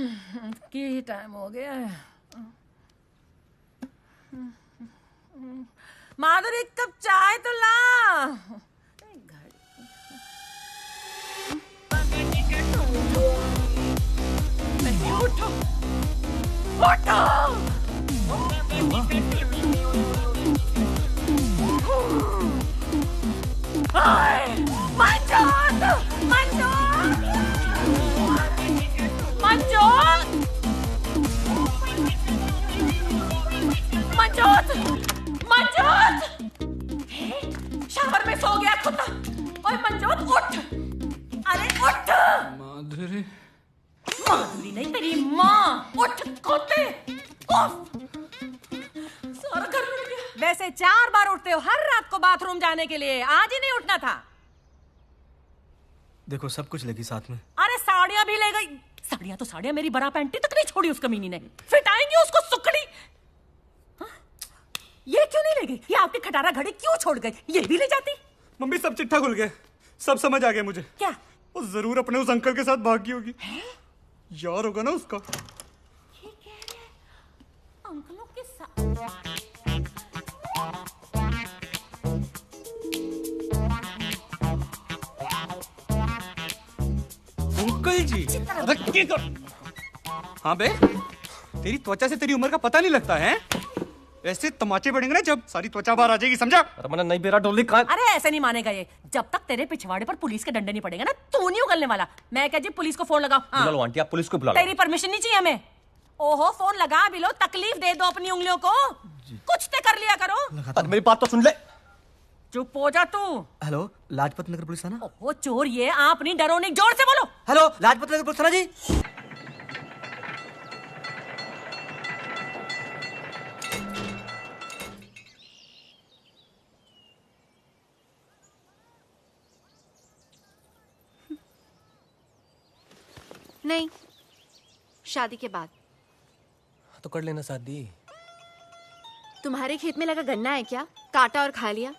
की टाइम हो गया है। माधुरी एक कप चाय तो ला। नहीं, उठो उठो। मंजोत मंजोत मंजोत मंजोत मंजोत। शावर में सो गया कुत्ता। ओए मंजोत उठ, अरे उठ। माधुरी माधुरी नहीं, तेरी माँ। उठ कुत्ते। सारा घर मिल गया। वैसे 4 बार उठते हो हर रात को बाथरूम जाने के लिए, आज ही नहीं उठना था। देखो सब कुछ लेगी साथ में। अरे साड़ियां भी ले गई। साड़ियां तो साड़ियां, मेरी बरा पैंटी तक नहीं छोड़ी उस कमीनी ने। फिट आएंगी उसको सुकड़ी। हाँ? ये क्यों नहीं ले गई? ये आपकी खटारा घड़ी क्यों छोड़ गई? ये भी ले जाती। मम्मी सब चिट्ठा खुल गया, सब समझ आ गया मुझे। क्या? वो जरूर अपने उस अंकल के साथ भागी होगी। यार होगा ना उसका। ये कह रहे हैं अंकलों के साथ। अंकल जी, अरे क्या कर? हाँ बे, तेरी त्वचा से तेरी उम्र का पता नहीं लगता है। ऐसे तमाचे पड़ेंगे ना जब सारी त्वचा बाहर आ जाएगी, समझा? अरे मैंने नहीं बेरा डोली कहाँ? अरे ऐसे नहीं मानेगा ये। जब तक तेरे पिछवाड़े पर पुलिस के डंडे नहीं पड़ेगा ना, तू नहीं उगलने वाला। मैं क्या जी पुलिस को फोन लगाओ? बुला लो आंटी, आप पुलिस को बुला लो। तेरी परमिशन नहीं चाहिए हमें। ओहो, फोन लगा भी लो, तकलीफ दे दो अपनी उंगलियों को। कुछ तो कर लिया करो। अरे मेरी बात तो सुन ले। चुप हो जा तू। हेलो, लाजपत नगर पुलिस थाना। ओहो चोर, ये आप नहीं, डरो नहीं, जोर से बोलो। हेलो, लाजपत नगर पुलिस थाना जी। नहीं, शादी के बाद। तो कर लेना शादी। तुम्हारे खेत में लगा गन्ना है क्या? काटा और खा लिया।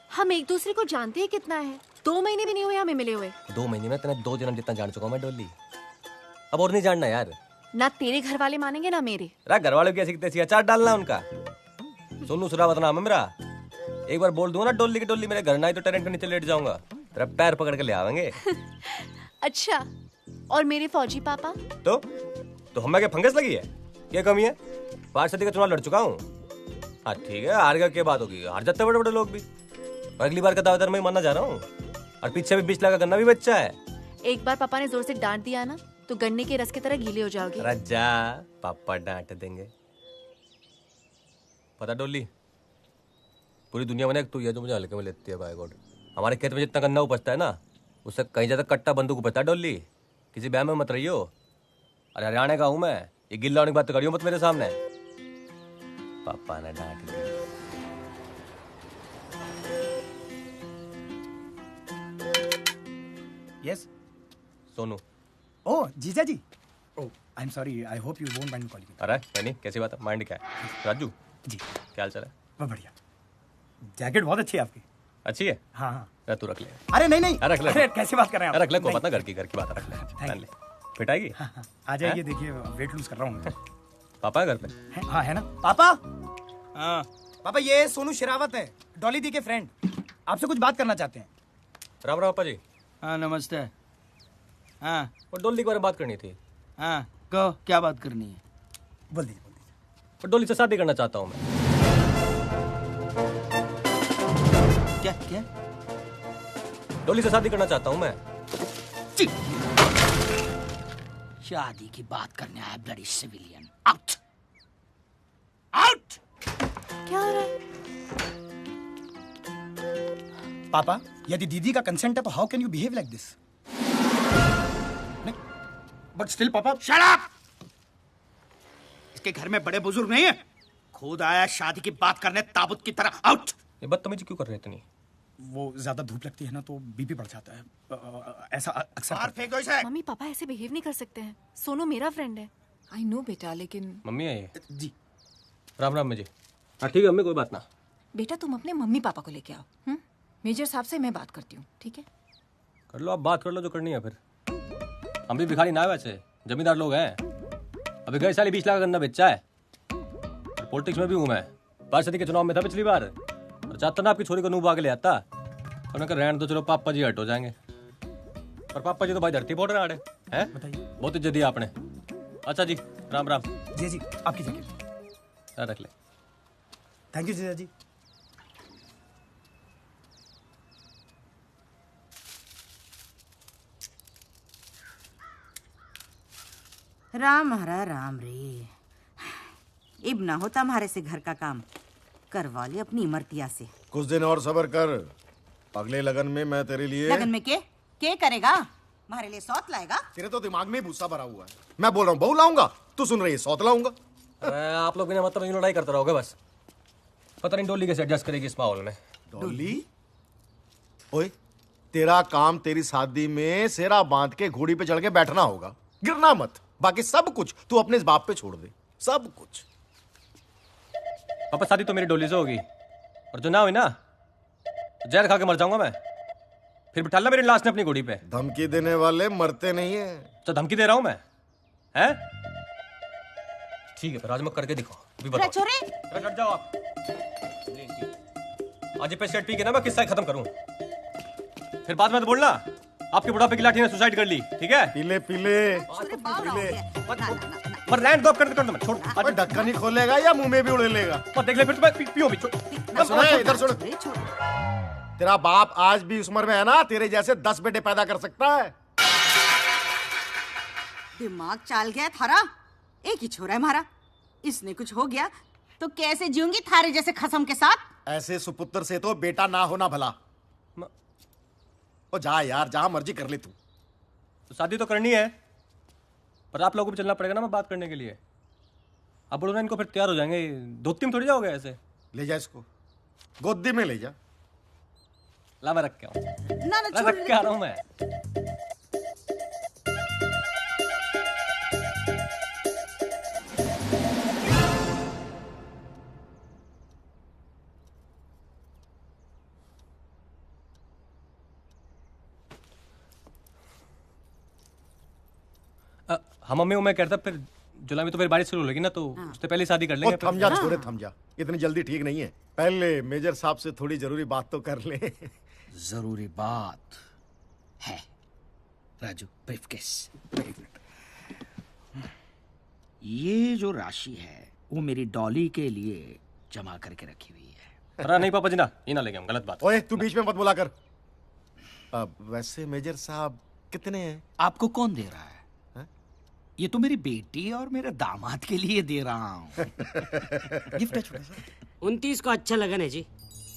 हम एक दूसरे को जानते हैं कितना है। 2 महीने भी नहीं हुए हमें मिले हुए। 2 महीने में तेने 2 जन्म जितना जान चुका हूँ मैं डोली। अब और नहीं जानना यार। ना तेरे घर वाले मानेंगे ना मेरे। अरे घर वाले की ऐसी तैसी अचार डालना उनका। सोनू सुरावत नाम है मेरा। एक बार बोल दूंगा ना डोली की डोली मेरे घर ना आई तो टेरेंट के नीचे लेट जाऊंगा। तेरा पैर पकड़ के ले आवेंगे। अच्छा, और मेरे फौजी पापा? तो हमें क्या फंगस लगी है? क्या कमी है? पार्षद का चुनाव लड़ चुका हूँ। हाँ ठीक है, हार गया क्या बात होगी? हार जाते बड़े बड़े लोग भी। और अगली बार का दावेदार मैं मानना जा रहा हूँ। और पीछे भी 20 लाख का गन्ना भी बच्चा है। एक बार पापा ने जोर से डांट दिया ना तो गन्ने के रस की तरह गीले हो जाओगे। अरे जा, पापा डांट देंगे। पता डोली, पूरी दुनिया में ना एक तू है जो मुझे हल्के में लेती है। बाय गॉड, हमारे खेत में जितना गन्ना उपजता है ना, उससे कहीं ज्यादा कट्टा बंदूक उपजता है। डोली, किसी ब्याह में मत रहियो। अरे हरियाणा का हूं मैं, ये गिल्ला होने की बात तो करियो मत मेरे सामने। पापा ने डांट दिया। यस सोनू। ओह जीजा जी। Oh I am sorry, I hope you won't mind calling. अरे नहीं, कैसी बात है? माइंड क्या है? राजू जी, क्या हाल चाल है? बहुत बढ़िया। जैकेट बहुत अच्छी है आपकी। अच्छी है? हाँ हाँ। अरे तू रख ले। अरे नहीं नहीं, रख ले। अरे कैसे बात कर रहे हैं आप? रख ले, को नहीं। पता घर की बात है, रख ले। पहन ले, फिट आएगी। हाँ, हाँ, आ जाइए। देखिए वेट लूज कर रहा हूँ। पापा है घर पे? हाँ है ना पापा। हाँ पापा, ये सोनू शेरावत है, डॉली दी के फ्रेंड। आपसे कुछ बात करना चाहते हैं। राम राम पापा जी। हाँ नमस्ते। हाँ और डोली के बारे में बात करनी थी। हाँ कहो, क्या बात करनी है? बोल दीजिए। और डोली से शादी करना चाहता हूँ मैं। क्या क्या? डोली से शादी करना चाहता हूँ मैं। शादी की बात करने आया ब्लडी सिविलियन। Out out. क्या हो रहा है? पापा, यदि दीदी का कंसेंट है तो how can you behave like this? But still पापा। Shut up! इसके घर में बड़े बुजुर्ग नहीं है। खुद आया शादी की बात करने ताबूत की तरह। आउट। ये बदतमीजी क्यों कर रहे इतनी? वो ज्यादा धूप लगती है ना तो बीपी बढ़ जाता है। ऐसा अक्सर बाहर फेंक दो इसे। मम्मी पापा ऐसे बिहेव नहीं कर सकते हैं। सोनू मेरा फ्रेंड है। आई नो बेटा, लेकिन मम्मी है ये? जी। राम राम जी। हाँ ठीक है मम्मी, कोई बात ना। बेटा तुम अपने मम्मी पापा को लेके आओ। मेजर साहब से मैं बात करती हूँ, ठीक है? कर लो, आप बात कर लो जो करनी है। फिर हम भी भिखारी ना है वैसे, जमींदार लोग हैं। अभी गए साल 20 लाख का गन्ना बेचा है। और पॉलिटिक्स में भी हूँ मैं। पार्षद के चुनाव में था पिछली बार, और चाहता ना आपकी छोरी को नूब आगे ले आता। और मैं कह रहने दो, चलो पापा जी हट हो जाएंगे। पर पापा जी तो भाई धरती फोड़ रहे हैं। बताइए, बहुत इज्जत दी आपने। अच्छा जी, राम राम। जी जी, आपकी जगह रख ले। थैंक यू जीजा जी। राम हरा राम रे, इब ना होता हमारे से घर का काम, करवा ले अपनी इमरतिया से। कुछ दिन और सब्र कर, अगले लगन में मैं तेरे लिए। लगन में के करेगा? हमारे लिए सौत लाएगा? तेरे तो दिमाग में भूसा भरा हुआ है। मैं बोल रहा हूँ बहू लाऊंगा, तू सुन रही है सौत लाऊंगा। आप लोग बिना मतलब लड़ाई करते रहोगे बस। पता नहीं डोली कैसे एडजस्ट करेगी इस माहौल में। डोली? ओए, तेरा काम तेरी शादी में सेरा बांध के घोड़ी पे चढ़ के बैठना होगा, गिरना मत। बाकी सब कुछ तू अपने इस बाप पे छोड़ दे, सब कुछ। पापा शादी तो मेरी डोली से होगी, और जो ना हुई ना तो जहर खा के मर जाऊंगा मैं। फिर बिठा ला मेरी लाश ने अपनी घोड़ी पे। धमकी देने वाले मरते नहीं है। तो धमकी दे रहा हूं मैं, हैं? ठीक है, फिर आज मैं करके दिखाओ। अभी बताओ। छोरे हट जाओ आप। आज पे सेट पी के ना मैं किस्सा खत्म करूं, फिर बाद में तो बोलना आपके बुढ़ापे की लाठी ने सुसाइड कर ली। ठीक है? पीले पीले पर रैंड दो कर दो, छोड़। अबे ढक्कन ही खोलेगा या मुंह में भी उड़ेलेगा? मत देख ले, फिर तुम्हें पियो भी। सुन, इधर सुन। तेरा बाप आज भी उस उम्र में है ना, तेरे जैसे 10 बेटे पैदा कर सकता है। दिमाग चाल गया थारा, एक ही छोरा है हमारा। इसने कुछ हो गया तो कैसे जीऊंगी थारे जैसे खसम के साथ? ऐसे सुपुत्र से तो बेटा ना होना भला। ओ जा यार, जहां मर्जी कर ले तू। तो शादी तो करनी है, पर आप लोगों को भी चलना पड़ेगा ना बात करने के लिए। अब बोलो ना इनको, फिर तैयार हो जाएंगे। धोती में थोड़ी जाओगे ऐसे। ले जा इसको, गोदी में ले जा। ला मैं रख के आऊं। ना रख के आ रहा हूं मैं। हम मम्मी मैं कहता फिर जुलाई में तो फिर बारिश शुरू होगी ना, तो उससे पहले शादी कर लेंगे। थम जा छोरे, थम जा। इतनी जल्दी ठीक नहीं है। पहले मेजर साहब से थोड़ी जरूरी बात तो कर ले। जरूरी बात है राजू, ब्रीफकेस। ये जो राशि है वो मेरी डॉली के लिए जमा करके रखी हुई है। अरे नहीं पापा जी ना, ये ना लेंगे हम, गलत बात। ओए तू बीच में मत बोला कर। वैसे मेजर साहब कितने हैं? आपको कौन दे रहा है? ये तो मेरी बेटी और मेरे दामाद के लिए दे रहा हूँ। गिफ्ट है छोटा सा। 29 को अच्छा लगन है जी,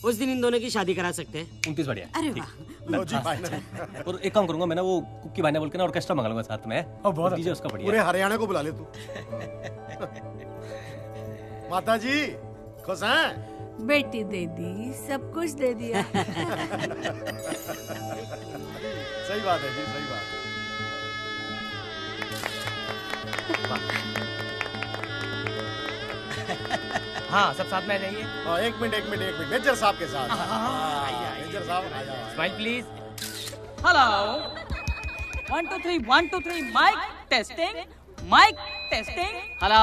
उस दिन इन दोनों की शादी करा सकते हैं। 29 बढ़िया। अरे वाह। लो जी फाइनल। और एक काम करूंगा मैं ना, वो कुक्की भाई ने बोल के ना ऑर्केस्ट्रा मंगा लूंगा साथ में। बहुत डीजे उसका बढ़िया। पूरे हरियाणा को बुला ले तू। माता जी खुश हैं? बेटी दे दी, सब कुछ दे दिया। सही बात है जी, सही बात है। हाँ, सब साथ में आ जाइए। हाँ, एक मिनट मेजर साहब के साथ। मेजर साहब आ जाओ। Smile please. Hello 1 2 3 1 2 3 mike testing, mike testing. Hello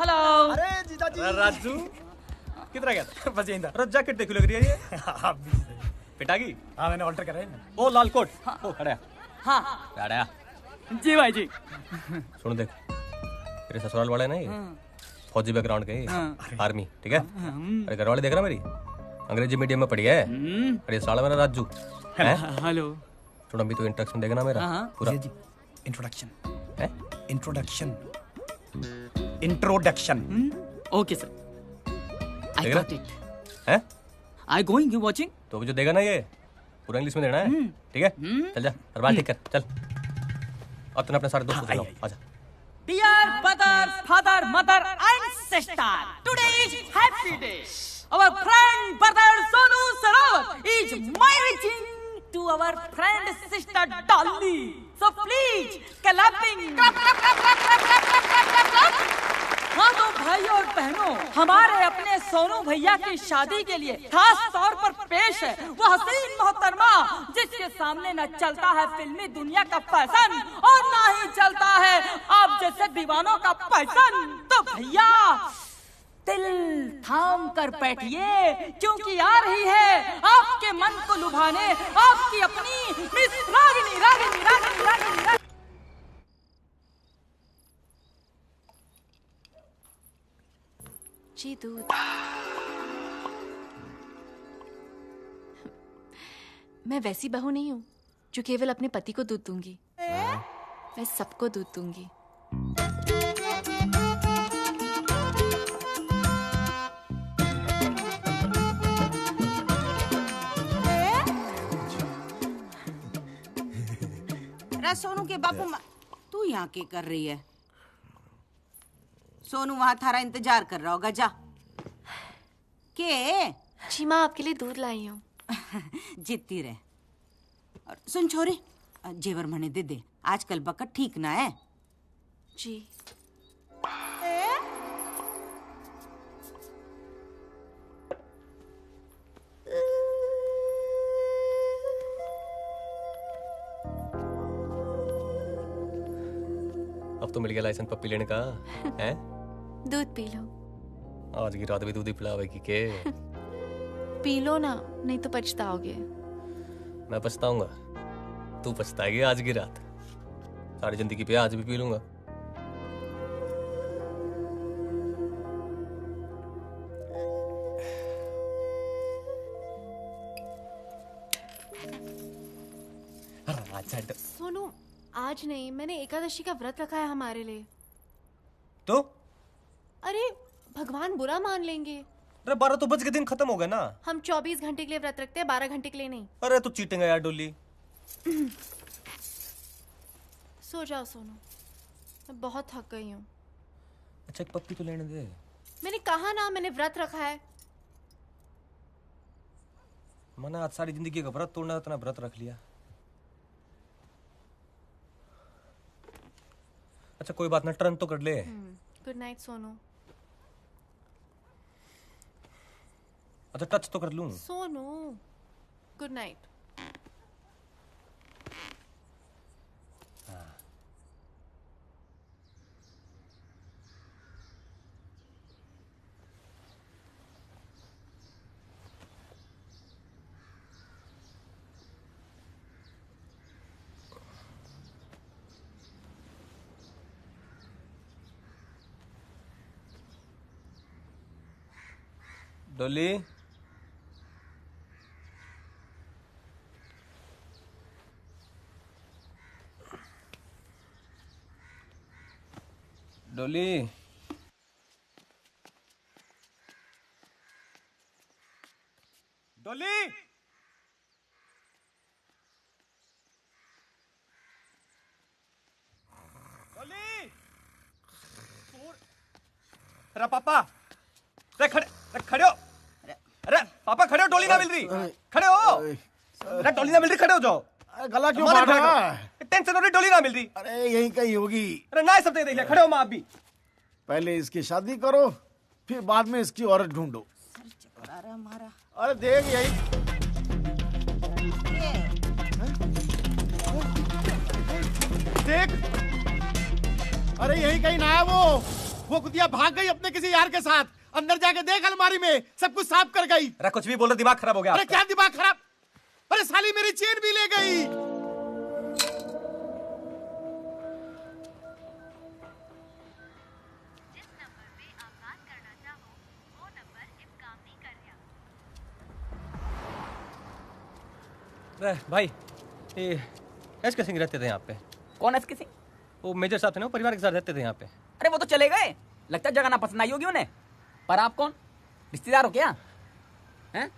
hello. अरे जीजा जी। राजू किधर गया था? बस यहीं था। अरे जैकेट देखो लग रही है ये। आप भी सही। पिटागी? हाँ, मैंने ऑल्टर करा है ना। ओ लाल कोट। ओ खड़ा। हाँ खड़ा। जी भाई जी। सुन देख, तेरे ससुराल वाले नहीं, फौजी बैकग्राउंड के, आर्मी, ठीक है? अरे घर वाले देख रहा मेरी, अंग्रेजी मीडियम में पढ़ी है। अरे साला मेरा राजू है। हेलो। थोड़ा भी तो इंट्रोडक्शन देगा ना मेरा पूरा। जी इंट्रोडक्शन है? Introduction introduction. ओके सर, आई देख गॉट रहा? इट। है? I going, you watching? तो भी जो देगा ना ये पूरा इंग्लिश में देना है, ठीक है? चल जा, और बात ठीक कर, चल। अब तूने अपने सारे दोस्तों को बुलाओ, आजा। Dear brothers, father, mother and sister, today is happy day. Our friend brother Sonu Sarawat is marrying to our friend sister Dolly. So please, clapping. Clap, clap, clap, clap, clap, clap, clap, clap, clap. हाँ तो भाई और बहनों, हमारे अपने सोनू भैया की शादी के लिए खास तौर पर पेश है वो हसीन मोहतरमा जिसके सामने न चलता है फिल्मी दुनिया का फैशन और ना ही चलता है आप जैसे दीवानों का पैसन। तो भैया दिल थाम कर बैठिए क्योंकि आ रही है आपके मन को लुभाने आपकी अपनी मिस रागिनी रागिनी रागिनी रागिनी। जी दूध। मैं वैसी बहू नहीं हूँ जो केवल अपने पति को दूध दूंगी, मैं सबको दूध दूंगी। अरे सोनू के बापू तू यहाँ क्या कर रही है? सोनू वहाँ थारा इंतजार कर रहा होगा, जा। के जी माँ आपके लिए दूध लाई हूँ। जीतती रहे। और सुन छोरी, जेवर मने दे दे, आजकल बकट ठीक ना है। जी। अब तो मिल गया लाइसेंस पप्पी लेने का हैं? दूध पी लो। आज की रात भी दूध ही पिलावेगी के? पी लो ना, नहीं तो पछताओगे। मैं पछताऊंगा, तू पछताएगी आज की रात। सारी जिंदगी पे आज भी पी लूंगा। सोनू आज नहीं, मैंने एकादशी का व्रत रखा है हमारे लिए। तो अरे भगवान बुरा मान लेंगे। अरे 12 तो बज के दिन खत्म हो गया ना। हम 24 घंटे के लिए व्रत रखते हैं, 12 घंटे के लिए नहीं। अरे तू चीटिंग है यार डोली। सो जाओ सोनू, मैं बहुत थक गई हूँ। अच्छा एक पप्पी तो लेने दे। मैंने कहा ना, मैंने व्रत रखा है। मैंने आज सारी जिंदगी का व्रत तोड़ना इतना व्रत रख लिया। अच्छा कोई बात ना, टर्न तो कर ले। Good night Sonu. अच्छा टच तो कर लूं। Sonu good night. डोली डोली डोली डोली। अरे पापा, अरे खड़े हो। अरे पापा खड़े हो, डोली ना मिल रही। खड़े हो। अरे डोली ना मिल रही, खड़े हो जाओ। गला क्यों काट रहा है? टेंशन हो रही, डोली ना मिल रही। अरे यहीं कहीं होगी। अरे ना सब देख लिया, खड़े हो माँ आप भी। पहले इसकी शादी करो, फिर बाद में इसकी औरत ढूंढो। अरे देख यही देख। अरे यही कहीं ना है वो कुतिया भाग गई अपने किसी यार के साथ। अंदर जाके देख, अलमारी में सब कुछ साफ कर गई। अरे कुछ भी बोल रहे, दिमाग खराब हो गया। अरे क्या दिमाग खराब? अरे साली मेरी चेन भी ले गई। अरे भाई ये एसके सिंह रहते थे यहाँ पे। कौन एसके सिंह? वो मेजर साहब थे ना, वो परिवार के साथ रहते थे यहाँ पे। अरे वो तो चले गए, लगता है जगह ना पसंद आई होगी उन्हें। पर आप कौन, रिश्तेदार हो क्या? हैं?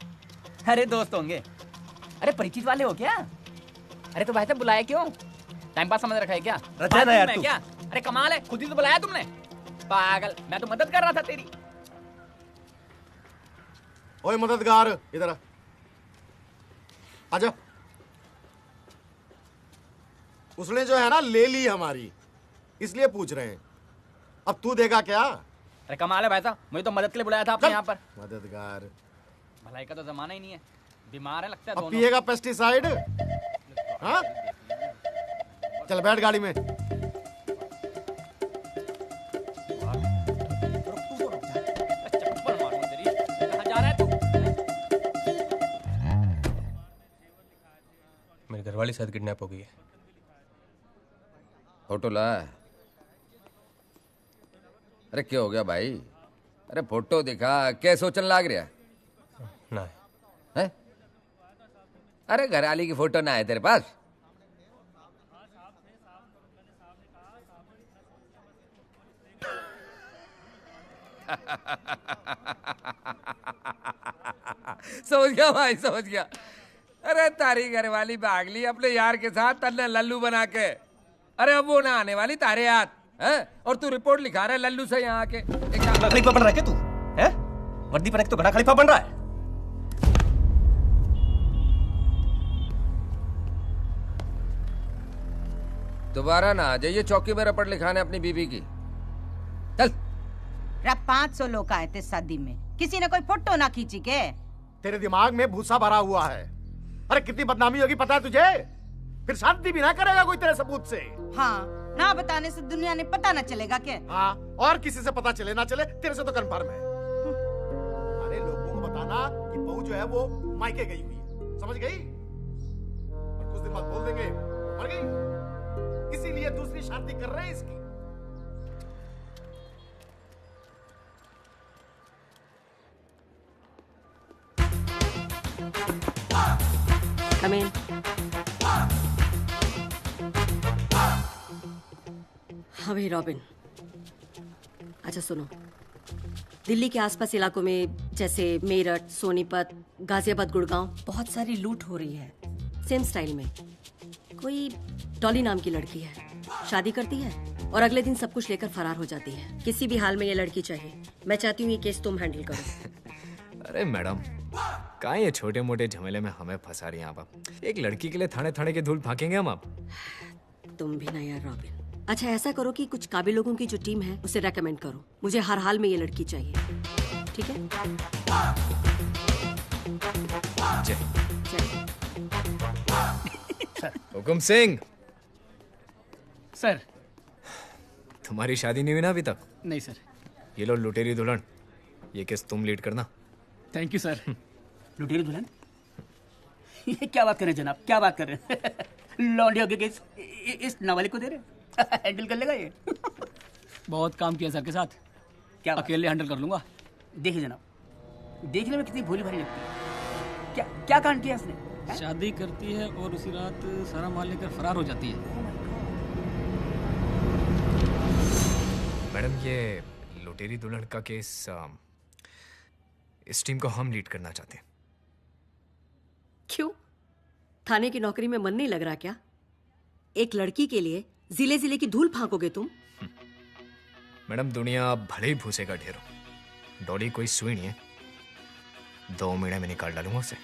अरे दोस्त होंगे। अरे परिचित वाले हो क्या? अरे तो भाई साहब बुलाया क्यों? टाइम पास समझ रखा है क्या? रचा ना यार तू। क्या? अरे कमाल है, खुद ही तो बुलाया तुमने। पागल, मैं तो मदद कर रहा था तेरी। ओए मददगार, इधर आ। आजा। उसने जो है ना ले ली हमारी, इसलिए पूछ रहे हैं। अब तू देगा क्या? अरे कमाल है भाई साहब, मुझे तो मदद के लिए बुलाया था आपने यहाँ पर। मददगार भलाई का तो जमाना ही नहीं है, बीमार है लगता है अब दोनों। पिएगा पेस्टिसाइड? हाँ चल बैठ गाड़ी में। चप्पल मारूं तेरी, कहाँ जा रहा है तू? मेरी घरवाली शायद किडनैप हो गई है। फोटो ला। अरे क्या हो गया भाई? अरे फोटो दिखा, क्या सोचने लाग रहा ना है? अरे घरवाली की फोटो ना है तेरे पास? समझ गया भाई, समझ गया। अरे तारी घरवाली भाग ली अपने यार के साथ तन्ने लल्लू बना के। अरे अब वो ना आने वाली तारे याद है, और तू रिपोर्ट लिखा रहा है लल्लू से यहाँ आके। खलीफा बन रहा है क्या तू? है वर्दी पहन के तो घड़ा खलीफा बन रहा है। दोबारा ना आ जाइए चौकी में रपट लिखाने अपनी बीबी की। चल। 500 लोग आए थे शादी में, किसी ने कोई फोटो ना खींची के? तेरे दिमाग में भूसा भरा हुआ है। अरे कितनी बदनामी होगी पता है तुझे? फिर शादी भी ना करेगा कोई तेरे सबूत से। हाँ, ना बताने से दुनिया ने पता ना चलेगा क्या? हाँ, और किसी से पता चले ना चले, तेरे से तो कन्फर्म है। अरे लोगों को बताना कि बहू जो है वो मायके गई हुई है, समझ गई? और कुछ दिन बाद बोल देंगे मर गई, इसीलिए दूसरी शादी कर रहे हैं इसकी। Come in. हाँ भाई रॉबिन, अच्छा सुनो, दिल्ली के आसपास इलाकों में जैसे मेरठ, सोनीपत, गाजियाबाद, गुड़गांव बहुत सारी लूट हो रही है सेम स्टाइल में। कोई डॉली नाम की लड़की है, शादी करती है और अगले दिन सब कुछ लेकर फरार हो जाती है। किसी भी हाल में ये लड़की चाहिए। मैं चाहती हूँ ये केस तुम हैंडल करो। अरे मैडम, कहाँ ये छोटे मोटे झमेले में हमें फंसा रही हैं आप? एक लड़की के लिए थाने थाने के धूल फाकेंगे हम आप? तुम भी ना यार रॉबिन। अच्छा ऐसा करो कि कुछ काबिल लोगों की जो टीम है उसे रेकमेंड करो। मुझे हर हाल में ये लड़की चाहिए, ठीक है? जय हुकुम सिंह। सर तुम्हारी शादी नहीं हुई ना अभी तक? नहीं सर। ये लो लुटेरी दुल्हन, ये केस तुम लीड करना। Thank you sir. लुटेरी दुल्हन? ये क्या बात कर रहे हैं जनाब, क्या बात कर रहे हैं? लौंडियों के केस इस नाबालिग को दे रहे हैं? हैंडल कर लेगा ये? बहुत काम किया सर के साथ, क्या अकेले हैंडल कर लूंगा। देखिए जनाब, देखने में कितनी भोली भाली लगती है। क्या क्या कांड किया इसने? शादी करती है और उसी रात सारा माल लेकर फरार हो जाती है। मैडम ये लुटेरी दुल्हन का केस इस टीम को हम लीड करना चाहते हैं। क्यों? थाने की नौकरी में मन नहीं लग रहा क्या? एक लड़की के लिए जिले जिले की धूल फांकोगे तुम? मैडम दुनिया भले ही भूसे का ढेर हो, डॉली कोई सुई नहीं है। 2 महीने में निकाल डालूंगा उसे।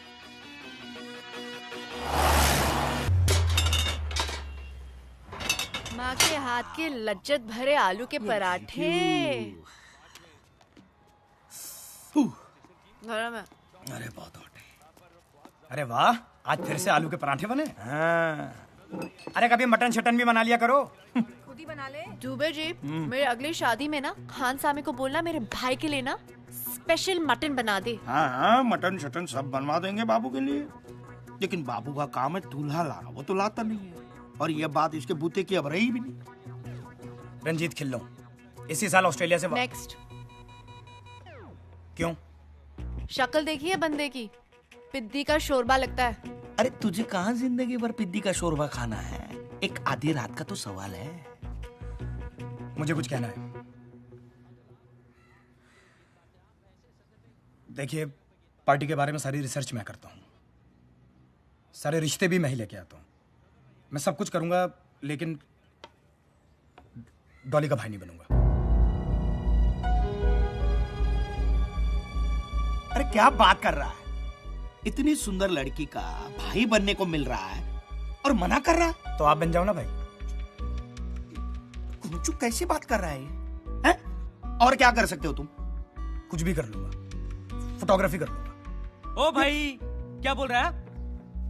माँ के हाथ के लज्जत भरे आलू के पराठे। गरम है। अरे बहुत हॉट है। अरे वाह, आज फिर से आलू के पराठे बने। हाँ। अरे कभी मटन शटन भी बना लिया करो। खुद ही बना ले। दुबे जी, मेरे अगली शादी में ना खान सामे को बोलना मेरे भाई के लिए ना स्पेशल मटन बना दे। हाँ हाँ, मटन शटन सब बनवा देंगे बाबू के लिए। लेकिन बाबू का काम है दूल्हा लाना, वो तो लाता नहीं है। और ये बात इसके बूते की अब रही भी नहीं। रंजीत खिल्लो इसी साल ऑस्ट्रेलिया से नेक्स्ट। क्यों? शक्ल देखी है बंदे की, पिद्दी का शोरबा लगता है। अरे तुझे कहाँ जिंदगी भर पिद्दी का शोरबा खाना है? एक आधी रात का तो सवाल है। मुझे कुछ कहना है। देखिए, पार्टी के बारे में सारी रिसर्च मैं करता हूँ, सारे रिश्ते भी मैं ही लेके आता हूँ। मैं सब कुछ करूंगा, लेकिन डॉली का भाई नहीं बनूंगा। अरे क्या बात कर रहा है? इतनी सुंदर लड़की का भाई बनने को मिल रहा है और मना कर रहा है? तो आप बन जाओ ना भाई। कुंचू कैसी बात कर रहा है? हैं? और क्या कर सकते हो तुम? कुछ भी कर लूंगा, फोटोग्राफी कर लूंगा। ओ भाई, क्या बोल रहा है?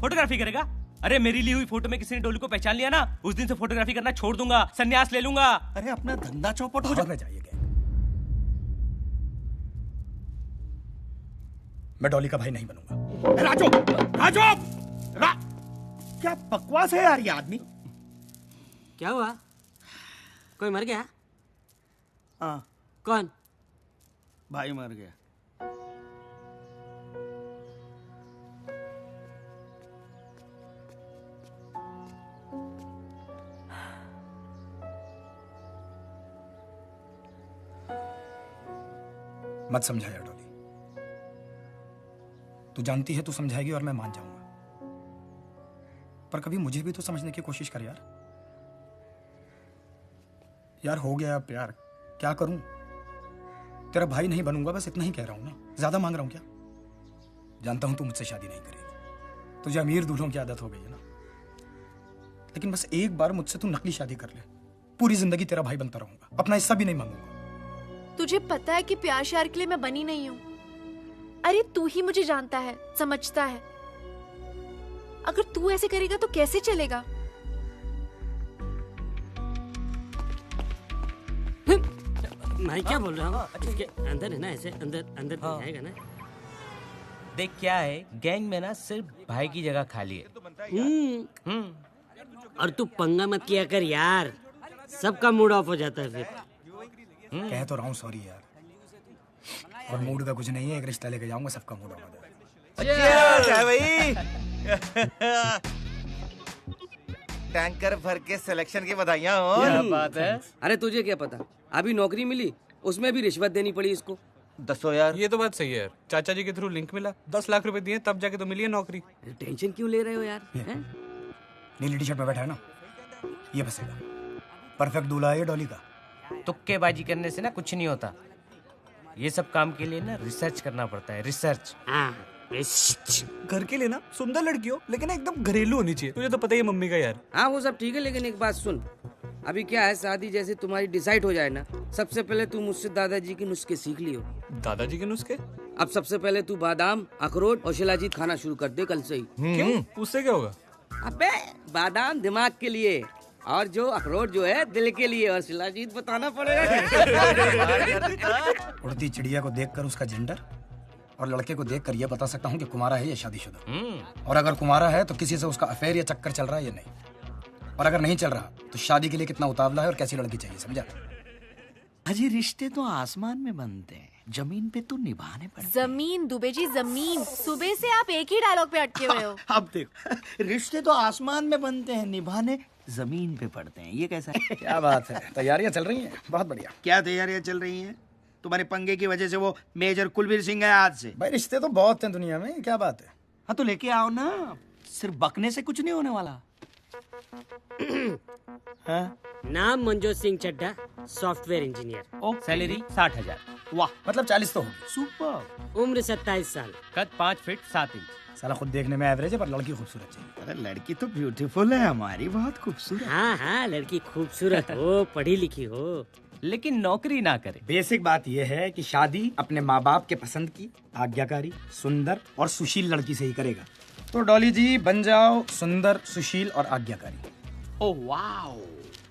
फोटोग्राफी करेगा? अरे मेरी ली हुई फोटो में किसी ने डोली को पहचान लिया ना, उस दिन से फोटोग्राफी करना छोड़ दूंगा, संन्यास ले लूंगा। अरे अपना धंधा चौपट हो जाए। मैं डॉली का भाई नहीं बनूंगा। राजू, राजू, क्या बकवास है यार ये आदमी। क्या हुआ? कोई मर गया? हाँ। कौन? भाई मर गया। मत समझा यार डॉली, तू जानती है तू समझाएगी और मैं मान जाऊंगा, पर कभी मुझे भी तो समझने की कोशिश कर यार। यार हो गया प्यार, क्या करूं? तेरा भाई नहीं बनूंगा, बस इतना ही कह रहा हूं ना। ज्यादा मांग रहा हूं क्या? जानता हूं तू मुझसे शादी नहीं करेगी, तुझे अमीर दूल्हों की आदत हो गई है ना, लेकिन बस एक बार मुझसे तू नकली शादी कर ले, पूरी जिंदगी तेरा भाई बनता रहूंगा, अपना हिस्सा भी नहीं मांगूंगा। तुझे पता है कि प्यार श्यार के लिए मैं बनी नहीं हूँ। अरे तू ही मुझे जानता है, समझता है। अगर तू ऐसे करेगा तो कैसे चलेगा? मैं क्या बोल रहा हूँ? इसके अंदर है ना, ऐसे अंदर अंदर जाएगा ना। देख क्या है, गैंग में ना सिर्फ भाई की जगह खाली है। और तू पंगा मत किया कर यार, सबका मूड ऑफ हो जाता है फिर। कह तो रहा हूँ सॉरी यार, और मूड का कुछ नहीं है, एक रिश्ता लेके जाऊंगा, सबका मूड ऑफ हो जाएगा। भाई टैंकर भर के सिलेक्शन की बधाइयां हो। क्या बात है? अरे तुझे क्या पता, अभी नौकरी मिली, उसमें भी रिश्वत देनी पड़ी इसको। दसो यार, ये तो बात सही है। चाचा जी के थ्रू लिंक मिला, 10 लाख रुपए दिए तब जाके तो मिली है नौकरी। टेंशन क्यों ले रहे हो यार? नीली टी शर्ट में बैठा है ना, ये बसेगा। परफेक्ट दूल्हा है ये डॉली का। तुक्केबाजी करने से ना कुछ नहीं होता, ये सब काम के लिए ना रिसर्च करना पड़ता है, रिसर्च। घर के लिए ना सुंदर लड़की हो, लेकिन एकदम घरेलू होनी चाहिए। तुझे तो पता ही है मम्मी का यार। हाँ वो सब ठीक है, लेकिन एक बात सुन, अभी क्या है, शादी जैसे तुम्हारी डिसाइड हो जाए ना, सबसे पहले तू मुझसे दादाजी के नुस्खे सीख लियो। दादाजी के नुस्खे? अब सबसे पहले तू बादाम, अखरोट और शिलाजीत खाना शुरू कर दे कल से ही। क्यों? उससे क्या होगा? अबे बादाम दिमाग के लिए, और जो अखरोट जो है दिल के लिए, और शिलाजीत बताना पड़ेगा। उड़ती चिड़िया को देखकर उसका जेंडर और लड़के को देखकर यह बता सकता हूँ कि कुमारा है या शादीशुदा। और अगर कुमारा है तो किसी से उसका अफेयर या चक्कर चल रहा है या नहीं, और अगर नहीं चल रहा तो शादी के लिए कितना उतावला है और कैसी लड़की चाहिए, समझा? अजी रिश्ते तो आसमान में बनते हैं, जमीन पे तो निभाने पड़ते। जमीन दुबे जी, जमीन। सुबह से आप एक ही डायलॉग पे अटके हुए हो। अब देखो, रिश्ते तो आसमान में बनते हैं, निभाने जमीन पे पड़ते हैं। ये कैसा है? क्या बात है, तैयारियां चल रही हैं? बहुत बढ़िया। क्या तैयारियां चल रही हैं? तुम्हारे पंगे की वजह से वो मेजर कुलवीर सिंह है आज से। भाई रिश्ते तो बहुत हैं दुनिया में, क्या बात है? हाँ तो लेके आओ ना, सिर्फ बकने से कुछ नहीं होने वाला। नाम Manjot Singh Chadha, software engineer. Salary 60,000। वाह, मतलब 40 तो होगी। सुपर। उम्र 27 साल। कद 5 फीट 7 इंच। साला खुद देखने में एवरेज है, पर लड़की खूबसूरत चाहिए। अरे लड़की तो ब्यूटीफुल है हमारी, बहुत खूबसूरत। हाँ हाँ, लड़की खूबसूरत हो, पढ़ी लिखी हो, लेकिन नौकरी ना करे। बेसिक बात यह है कि शादी अपने माँ बाप के पसंद की, आज्ञाकारी, सुंदर और सुशील लड़की से ही करेगा। तो डॉली जी बन जाओ सुंदर, सुशील और आज्ञाकारी। Oh wow.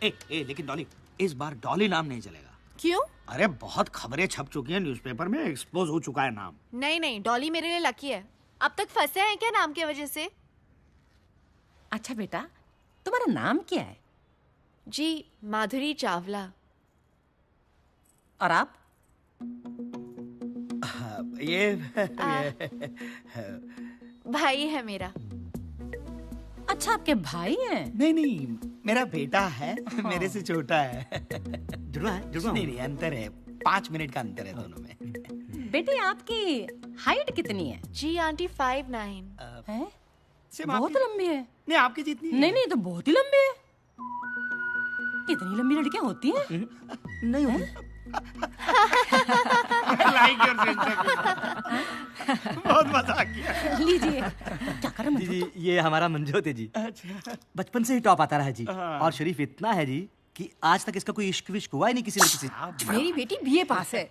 लेकिन डॉली, इस बार डॉली नाम नहीं चलेगा। क्यों? अरे बहुत खबरें छप चुकी हैं न्यूज़पेपर में, एक्सपोज हो चुका है नाम। नहीं नहीं, डॉली मेरे लिए लकी है। अब तक फंसे हैं क्या नाम की वजह से? अच्छा बेटा, तुम्हारा नाम क्या है? जी माधुरी चावला। और आप? ये भाई है मेरा। अच्छा आपके भाई हैं? नहीं नहीं, मेरा बेटा है, मेरे से छोटा है। जुड़वा है? नहीं अंतर है, 5 मिनट का अंतर है दोनों में। बेटी आपकी हाइट कितनी है? जी आंटी 5'9". है? बहुत लंबी है। नहीं आपकी जितनी। नहीं तो बहुत ही लंबी है। इतनी लंबी लड़कियां होती हैं? नहीं होती। बहुत मजाक किया। लीजिए। क्या कर जी ये हमारा मंजोत है जी। बचपन से ही टॉप आता रहा है जी, और शरीफ इतना है जी कि आज तक इसका कोई इश्क विश्क हुआ ही नहीं किसी लड़की से। मेरी बेटी बीए पास है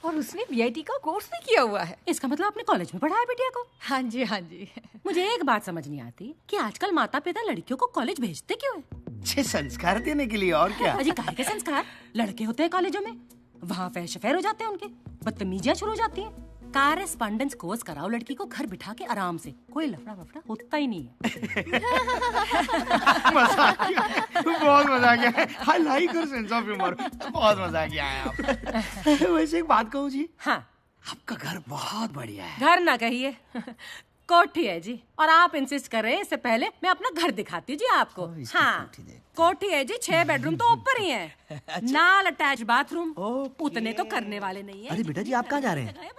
और उसने बीआईटी का कोर्स भी किया हुआ है। इसका मतलब आपने कॉलेज में पढ़ा है बिटिया को? हाँ जी हाँ जी। मुझे एक बात समझ नहीं आती कि आजकल माता पिता लड़कियों को कॉलेज भेजते क्यों है? अच्छे संस्कार देने के लिए, और क्या। अजी काहे के संस्कार? लड़के होते हैं कॉलेजों में, वहाँ फैश फैर हो जाते हैं, उनके बदतमीजियां शुरू हो जाती हैं। कॉरेस्पॉन्डेंस कोर्स कराओ लड़की को घर बिठा के आराम से, कोई लफड़ा वफड़ा होता ही नहीं है। मजा किया, बहुत मजा किया। I like your sense of humour, बहुत मजा किया है आप। वैसे एक बात कहूँ जी, हाँ, आपका घर बहुत बढ़िया है। घर ना कहिए, कोठी है जी। और आप इंसिस्ट कर रहे हैं, इससे पहले मैं अपना घर दिखाती हूँ जी आपको। हाँ, कोठी है जी, 6 बेडरूम तो ऊपर ही है। नाल अटैच बाथरूम, उतने तो करने वाले नहीं है। अरे बेटा जी, आप कहाँ जा रहे हैं?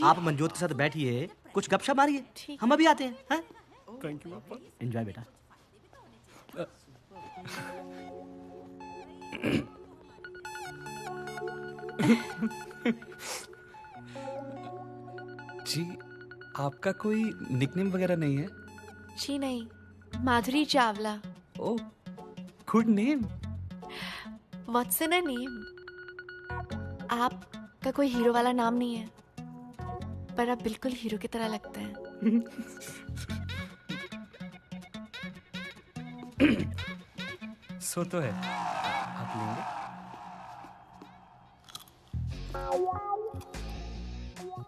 आप मंजोत के साथ बैठिए, कुछ गपशप मारिए, हम अभी आते हैं। थैंक यू, एंजॉय बेटा। जी, आपका कोई निकनेम वगैरह नहीं है? जी नहीं, Madhuri Chawla. Oh, good name. What's in a name? आपका कोई हीरो वाला नाम नहीं है, पर आप बिल्कुल हीरो की तरह लगते हैं। सो तो है। आप लेंगे?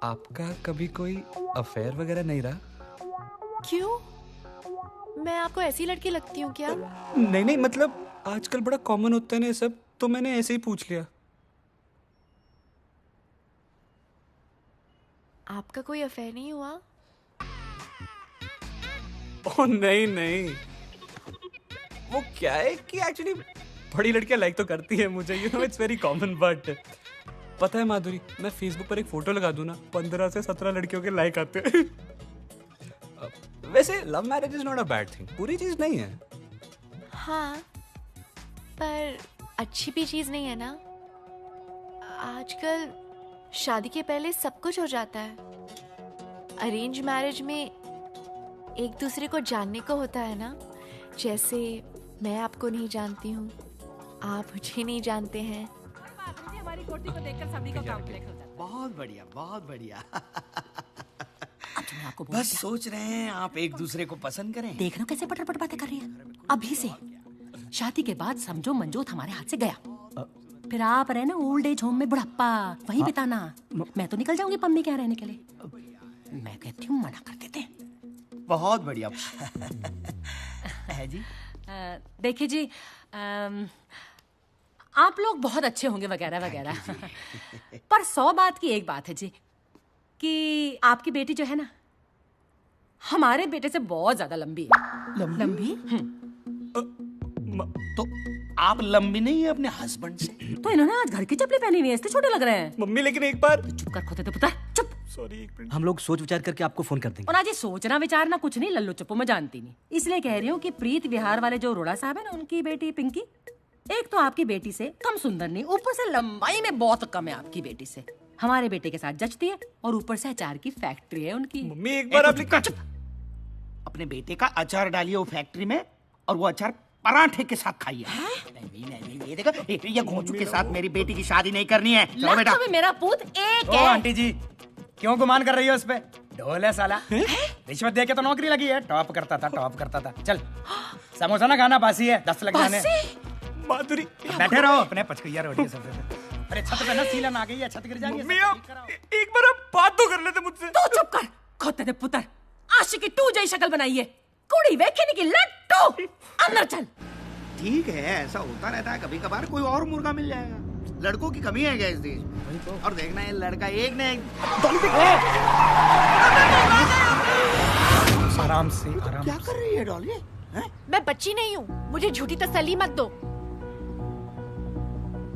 आपका कभी कोई अफेयर वगैरह नहीं रहा? क्यों? मैं आपको ऐसी लड़की लगती हूँ क्या? नहीं नहीं, मतलब आजकल बड़ा कॉमन होता है ना ये सब, तो मैंने ऐसे ही पूछ लिया। आपका कोई अफेयर नहीं हुआ? ओह नहीं नहीं, वो क्या है कि एक्चुअली बड़ी लड़कियां लाइक तो करती है मुझे, you know it's very common. But पता है माधुरी, मैं फेसबुक पर एक फोटो लगा दूं ना, 15 से 17 लड़कियों के लाइक आते हैं। वैसे love marriage is not a bad thing, बुरी चीज नहीं है। हाँ, पर अच्छी भी चीज नहीं है ना। आजकल शादी के पहले सब कुछ हो जाता है। अरेंज मैरिज में एक दूसरे को जानने को होता है ना, जैसे मैं आपको नहीं जानती हूँ, आप मुझे नहीं जानते हैं। हमारी कोठी को देखकर सभी को कॉम्प्लेक्स हो जाता है। बहुत बढ़िया, बहुत बढ़िया। आपको बस सोच रहे हैं आप एक दूसरे को पसंद करें। देखना कैसे पटर पट बातें कर रही है। अभी से शादी के बाद समझो मंजोत हमारे हाथ से गया, फिर आप रहे ना ओल्ड एज होम में, बुढ़ापा वहीं बिताना। मैं तो निकल जाऊंगी पम्मी के यहाँ रहने के लिए। मैं कहती हूँ मना कर देते हैं। बहुत बढ़िया है जी। देखिए जी, आप लोग बहुत अच्छे होंगे वगैरह वगैरह, पर 100 बात की एक बात है जी, कि आपकी बेटी जो है ना, हमारे बेटे से बहुत ज्यादा लंबी है। लंबी? तो आप लंबी नहीं है अपने हस्बैंड से? तो इन्होंने आज घर की चप्पलें पहनी हुई है, इससे छोटे लग रहे हैं। मम्मी लेकिन एक बार चुप कर, खोते थे पुत्र, चुप। सॉरी, एक मिनट। हम लोग सोच विचार करके आपको फोन कर देंगे। और आज ये सोचना विचारना कुछ नहीं, लल्लू चप्पू मैं जानती नहीं, इसलिए कह रही हूँ कि प्रीत विहार वाले जो अरोड़ा साहब है ना, उनकी बेटी पिंकी, एक तो आपकी बेटी से कम सुंदर नहीं, ऊपर से लंबाई में बहुत कम है आपकी बेटी से। हमारे बेटे के साथ जचती है, और ऊपर से अचार की फैक्ट्री है उनकी। मम्मी एक बार अपने बेटे का अचार डालिए वो फैक्ट्री में, और वो अचार पराठे के साथ खाइए। नहीं नहीं, ये देखो, ये घोंचू के साथ मेरी बेटी की शादी नहीं करनी है। चलो बेटा। भी मेरा पूत एक ओ है। आंटी जी, क्यों गुमान कर रही हो उस पे? ढोल है साला, रिश्वत दे के तो नौकरी लगी है। टॉप करता था। चल समोसा ना खाना, बासी है, 10 लग जाने। माधुरी बैठे रहो अपने पचकैया रोटी सब। अरे छत पे ना सीलन आ गई है, छत गिर जाएगी। एक बार आप बात तो कर लेते मुझसे। तू चुप कर, खोते थे पुत्र, आशिकी 2 जैसी शक्ल बनाई है, कुड़ी वेखने की लट्टू। अंदर चल। ठीक है, ऐसा होता रहता है, कभी कभार कोई और मुर्गा मिल जाएगा। लड़कों की कमी है क्या इस देश में? और देखना है लड़का एक ने एक। आराम से, आराम। क्या कर रही है डॉली? मैं बच्ची नहीं हूँ, मुझे झूठी तसल्ली मत दो।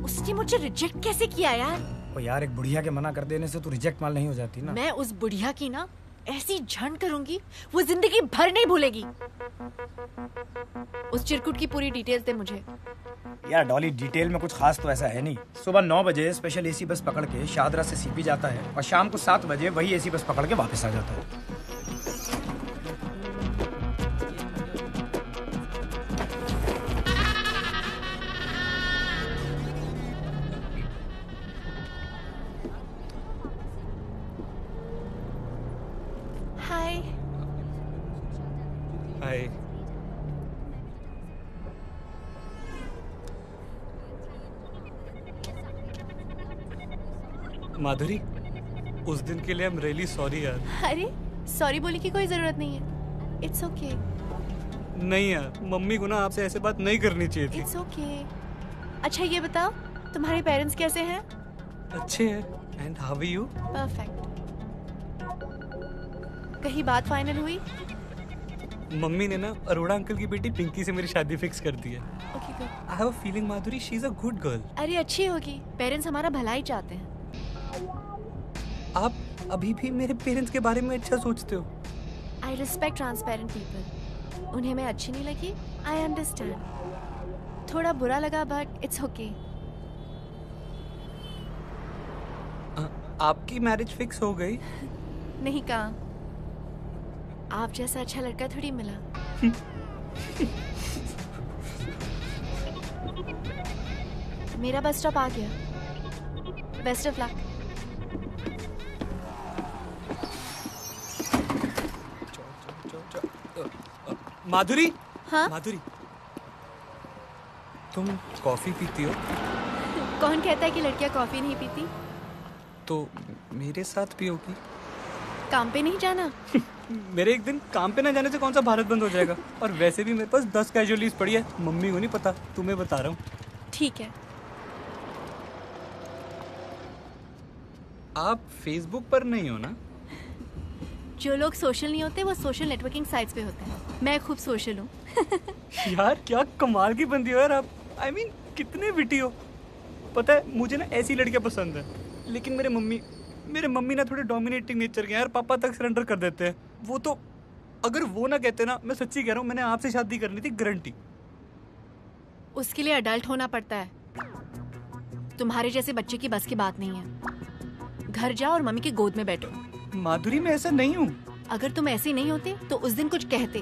उसने मुझे रिजेक्ट कैसे किया यार? ओ यार, एक बुढ़िया के मना कर देने से तो रिजेक्ट माल नहीं हो जाती ना। मैं उस बुढ़िया की ना ऐसी झंड करूंगी, वो जिंदगी भर नहीं भूलेगी। उस चिरकुट की पूरी डिटेल्स दे मुझे। यार डॉली, डिटेल में कुछ खास तो ऐसा है नहीं। सुबह 9 बजे स्पेशल एसी बस पकड़ के शाहदरा से सीपी जाता है, और शाम को 7 बजे वही एसी बस पकड़ के वापस आ जाता है। हाय। माधुरी, उस दिन के लिए आई एम रियली सॉरी यार। अरे सॉरी बोलने की कोई जरूरत नहीं है। It's okay. नहीं यार, मम्मी को ना आपसे ऐसे बात नहीं करनी चाहिए थी। It's okay. अच्छा ये बताओ, तुम्हारे पेरेंट्स कैसे हैं? अच्छे हैं। And how are you? Perfect. कहीं बात फाइनल हुई? मम्मी ने ना अरोड़ा अंकल की बेटी पिंकी से मेरी शादी फिक्स कर दी है। Okay good. I have a feeling Madhuri she is a good girl. अरे अच्छी होगी, पेरेंट्स हमारा भला ही चाहते हैं। आप अभी भी मेरे पेरेंट्स के बारे में अच्छा सोचते हो। I respect transparent people. उन्हें मैं अच्छी नहीं लगी, आई अंडरस्टैंड। थोड़ा बुरा लगा बट इट्स ओके। आपकी मैरिज फिक्स हो गई? नहीं कहा, आप जैसा अच्छा लड़का थोड़ी मिला। मेरा बस स्टॉप आ गया। Best of luck. माधुरी। हाँ? माधुरी, तुम कॉफी पीती हो? कौन कहता है कि लड़कियां कॉफी नहीं पीती? तो मेरे साथ पियोगी? काम पे नहीं जाना? मेरे एक दिन काम पे ना जाने से कौन सा भारत बंद हो जाएगा? और वैसे भी मेरे पास 10 कैजुअलिटीज पड़ी है, मम्मी को नहीं पता, तुम्हें बता रहा हूँ। ठीक है। आप फेसबुक पर नहीं हो ना? जो लोग सोशल नहीं होते वो सोशल नेटवर्किंग साइट्स पे होते हैं। मैं खूब सोशल हूँ। यार क्या कमाल की बंदी हो यार आप। I mean, कितने विटी हो। पता है मुझे ना ऐसी लड़कियां पसंद है, लेकिन मेरे मम्मी ना थोड़े डोमिनेटिंग नेचर के हैं यार, पापा तक सरेंडर कर देते हैं। वो तो अगर वो ना कहते ना, मैं सच्ची कह रहा हूँ, मैंने आपसे शादी करनी थी, गारंटी। उसके लिए अडल्ट होना पड़ता है। तुम्हारे जैसे बच्चे की बस की बात नहीं है। घर जाओ और मम्मी की गोद में बैठो। माधुरी मैं ऐसा नहीं हूँ। अगर तुम ऐसे नहीं होते तो उस दिन कुछ कहते।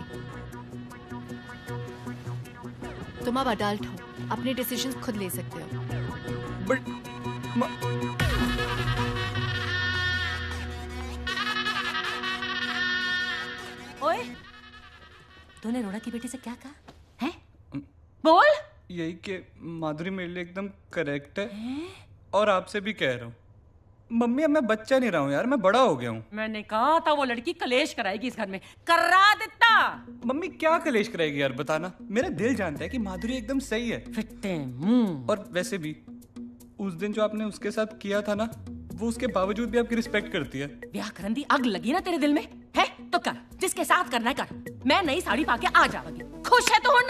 तुम अब अडल्ट हो, अपने डिसीजंस खुद ले सकते हो। बट ओए, तूने रोड़ा की बेटी से क्या कहा? हैं? बोल। यही कि माधुरी मेरे लिए एकदम करेक्ट है, और आपसे भी कह रहा हूँ। मम्मी अब मैं बच्चा नहीं रहा हूँ यार, मैं बड़ा हो गया हूँ। मैंने कहा था वो लड़की कलेश कराएगी इस घर में, करा देता। मम्मी क्या कलेश कराएगी यार, बताना। मेरा दिल जानता है कि माधुरी एकदम सही है। फिट्टे मुंह। और वैसे भी उस दिन जो आपने उसके साथ किया था ना, वो उसके बावजूद भी आपकी रिस्पेक्ट करती है। ब्याह करन दी आग लगी ना तेरे दिल में है तो कर, जिसके साथ करना है कर। मैं नई साड़ी पाके आ जाऊंगी। खुश है तो हुन?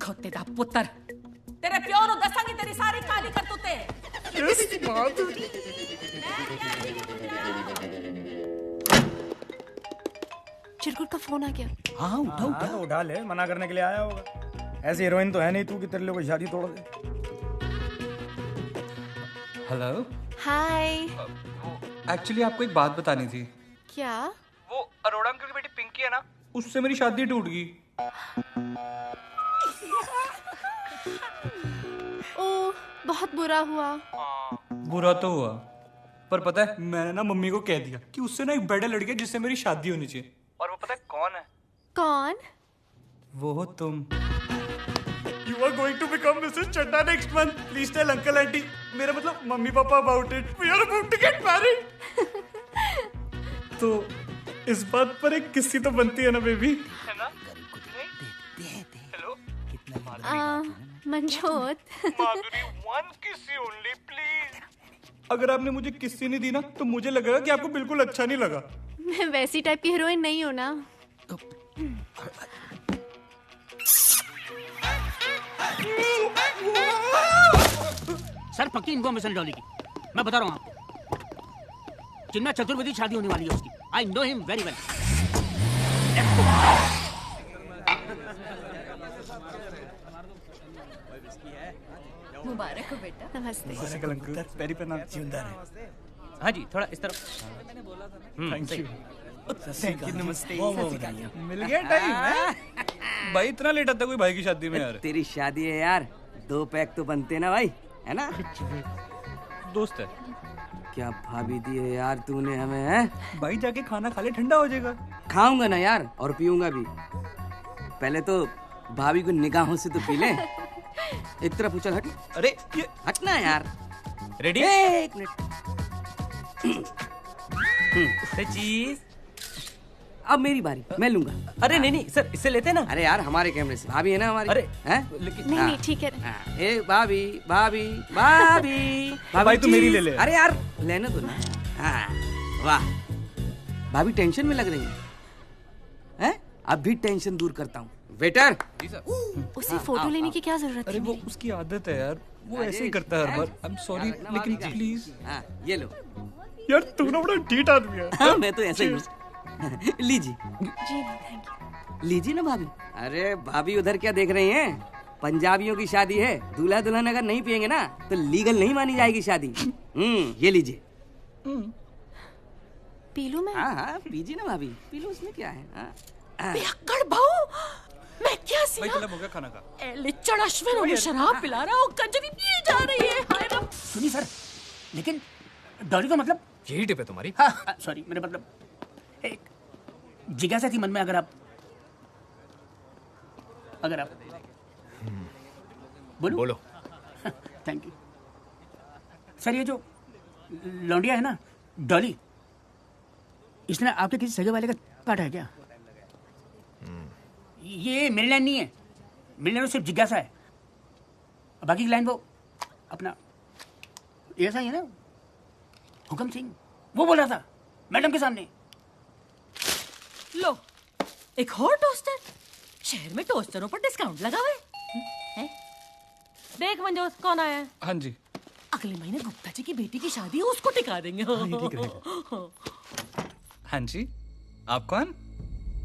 खोते दा पुत्र, तेरे प्यो नु दसांगी तेरी सारी काली करतूते। चिरकुट का फोन आ गया। हाँ उठा तो उठा ले, मना करने के लिए आया होगा। ऐसी हीरोइन तो है नहीं तू कि तेरे लिए कोई शादी तोड़ दे। हेलो। हाय। एक्चुअली आपको एक बात बतानी थी। क्या? वो अरोड़ा अंकल की बेटी पिंकी है ना, उससे मेरी शादी टूट गई। ओह, बहुत बुरा हुआ। बुरा तो हुआ, पर पता है मैंने ना मम्मी को कह दिया कि उससे ना एक बेटर लड़की है जिससे मेरी शादी होनी चाहिए। और वो पता है कौन है? कौन? वो हो तुम। You are going to become Mrs. Chadda next month. Please tell uncle auntie, मेरा मतलब mummy papa about it. We are about to get married. तो इस बात पर एक किस्सी तो बनती है ना बेबी, है ना? Hello. Manjot. Madhuri, one किस्सी only, please. अगर आपने मुझे किस्सी नहीं दी ना, तो मुझे लगेगा कि आपको बिल्कुल अच्छा नहीं लगा। मैं वैसी टाइप की हीरोइन नहीं हूँ ना। सर पक्की इन्फॉर्मेशन डॉली की, मैं बता रहा हूँ आपको। चिन्ना चतुर्वेदी शादी होने वाली है उसकी। I know him very well. मुबारक हो बेटा। नमस्ते। पैरी पे नाम जिंदा है। हाँ जी, थोड़ा इस तरफ। Thank you. नमस्ते। मिल गया टाइम है? भाई इतना लेट आता कोई भाई की शादी में यार? तेरी शादी है यार, 2 पैक तो बनते ना भाई, है ना? दोस्त है। क्या भाभी दी है यार तूने हमें, है? भाई जाके खाना खा ले, ठंडा हो जाएगा। खाऊंगा ना यार, और पीऊंगा भी। पहले तो भाभी को निगाहों से तो पी ले। एक तरफ उछल, हट। अरे ये हटना यार। रेडी? एक मिनट। चीज। अब मेरी बारी, मैं लूंगा। अरे नहीं नहीं सर, इससे लेते ना। अरे यार हमारे कैमरे से, भाभी है ना हमारी। अरे हैं? नहीं नहीं ठीक है। ए भाभी भाभी भाभी भाई तू मेरी ले ले। अरे यार लेने दो ना। हाँ, वाह भाभी टेंशन में लग रही है। अब भी टेंशन दूर करता हूँ। वेटर। उसे फोटो लेने की क्या जरूरत अरे है? वो उसकी आदत है यार, वो ऐसे ही करता है हर बार। आई एम सॉरी लेकिन प्लीज। ये लो। यार तू ना बड़ा ढीठ आदमी है। हाँ मैं तो ऐसे ही हूँ। लीजिए। जी थैंक यू। लीजिए ना भाभी। अरे भाभी उधर क्या देख रही हैं? पंजाबियों की शादी है, दूल्हा दुल्हन अगर नहीं पियेंगे ना तो लीगल नहीं मानी जाएगी शादी। ये लीजिए। पी लूं मैं? हाँ पीजिए ना भाभी, पी लो, उसमें क्या है। पियक्कड़ भाऊ, मैं क्या भाई मतलब हो गया खाना का? लिच्चड़ अश्विन उन्हें शराब पिला रहा और कंजरी पिए जा रही है। हाय रब। सुनिए सर, लेकिन डॉली का मतलब? यही टिप है तुम्हारी? हाँ सॉरी, मेरे मतलब एक जिज्ञासा थी मन में। अगर आप बोलो। Thank you sir. ये जो लौंडिया है ना डॉली, इसने आपके किसी सगे वाले का काटा है क्या? ये मेरी लाइन नहीं है, मेरी लाइन सिर्फ जिज्ञासा है। बाकी की लाइन वो अपना ऐसा ही है ना, हुक्म सिंह वो बोल रहा था मैडम के सामने। लो एक और टोस्टर। शहर में टोस्टरों पर डिस्काउंट लगा हुआ है। देख मंजोत कौन आया है। हाँ जी। अगले महीने गुप्ता जी की बेटी की शादी है, उसको टिका देंगे। हाँ जी, आप कौन?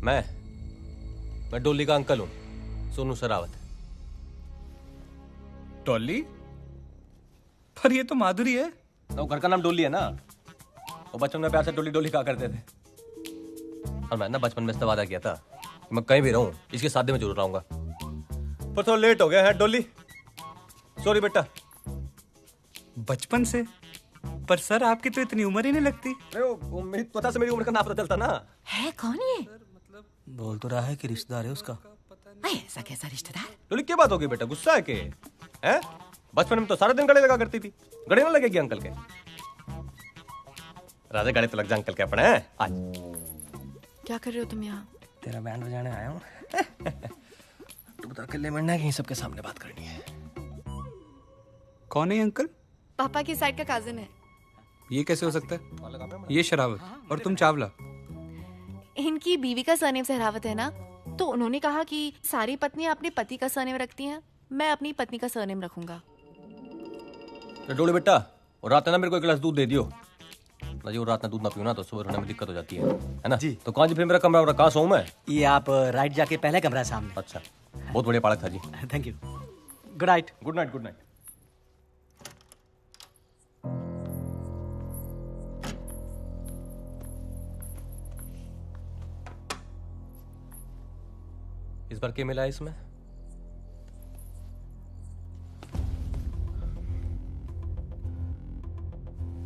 मैं डोली का अंकल हूँ, सोनू सरावत। डॉली? पर ये तो माधुरी है। तो घर का नाम डोली है ना। वो बचपन में प्यार से डोली डोली कहा करते थे। और मैं ना बचपन में इससे वादा किया था कि मैं कहीं भी रहूं इसकी शादी में जरूर आऊंगा, पर थोड़ा लेट हो गया है डोली। सॉरी बेटा। बचपन से? पर सर आपकी तो इतनी उम्र ही नहीं लगती। मेरी त्वचा से मेरी उम्र का ना पता चलता ना। है कौन ये? बोल तो रहा है कि रिश्तेदार है उसका। ऐसा कैसा रिश्तेदार? डोली क्या बात होगी बेटा, गुस्सा है के? हैं? बचपन में तो सारा दिन गले लगा करती थी, गले ना लगेगी अंकल के? राजा गले तो लग जा अंकल के अपने। आज क्या कर रहे हो तुम यहाँ? तेरा बैंड बजाने आया हूँ। तू बता अकेले मिलना है कि सबके सामने बात करनी है? कौन है अंकल? पापा की साइड का काजिन है। ये कैसे हो सकता है? ये शरावत और तुम चावला। इनकी बीवी का सरनेम सहरावत है ना, तो उन्होंने कहा कि सारी पत्नियां अपने पति का सरनेम रखती हैं, मैं अपनी पत्नी का सरनेम रखूंगा। डोले बेटा, और रात ना मेरे को एक गिलास दूध दे दियो ना जी। और रात में दूध ना पियो ना तो सुबह उठने में दिक्कत हो जाती है ना जी। तो कहाँ जी फिर मेरा कमरा और कहाँ सोऊं मैं? ये आप राइट जाके पहले कमरा है सामने। अच्छा, बहुत बढ़िया पालक था जी। Thank you. Good night. Good night. Good night. इस बार क्या मिला है इसमें?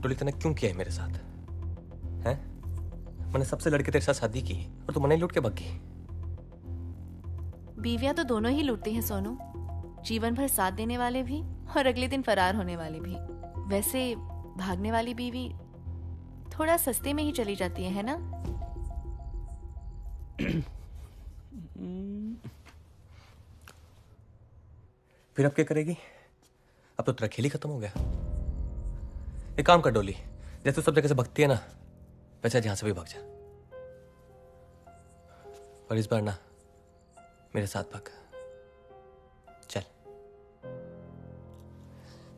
टोली तूने क्यों किया है मेरे साथ? हैं? मैंने सबसे लड़के तेरे साथ शादी की और तू मने लूट के भाग गई। बीवियां तो दोनों ही लूटती हैं सोनू, जीवन भर साथ देने वाले भी और अगले दिन फरार होने वाले भी। वैसे भागने वाली बीवी थोड़ा सस्ते में ही चली जाती है ना? फिर अब क्या करेगी? अब तो तेरा खेल ही खत्म हो गया। एक काम कर डोली, जैसे तू सब जगह से भगती है ना, वैसे जहां से भी भाग जा। और इस बार ना मेरे साथ भाग। चल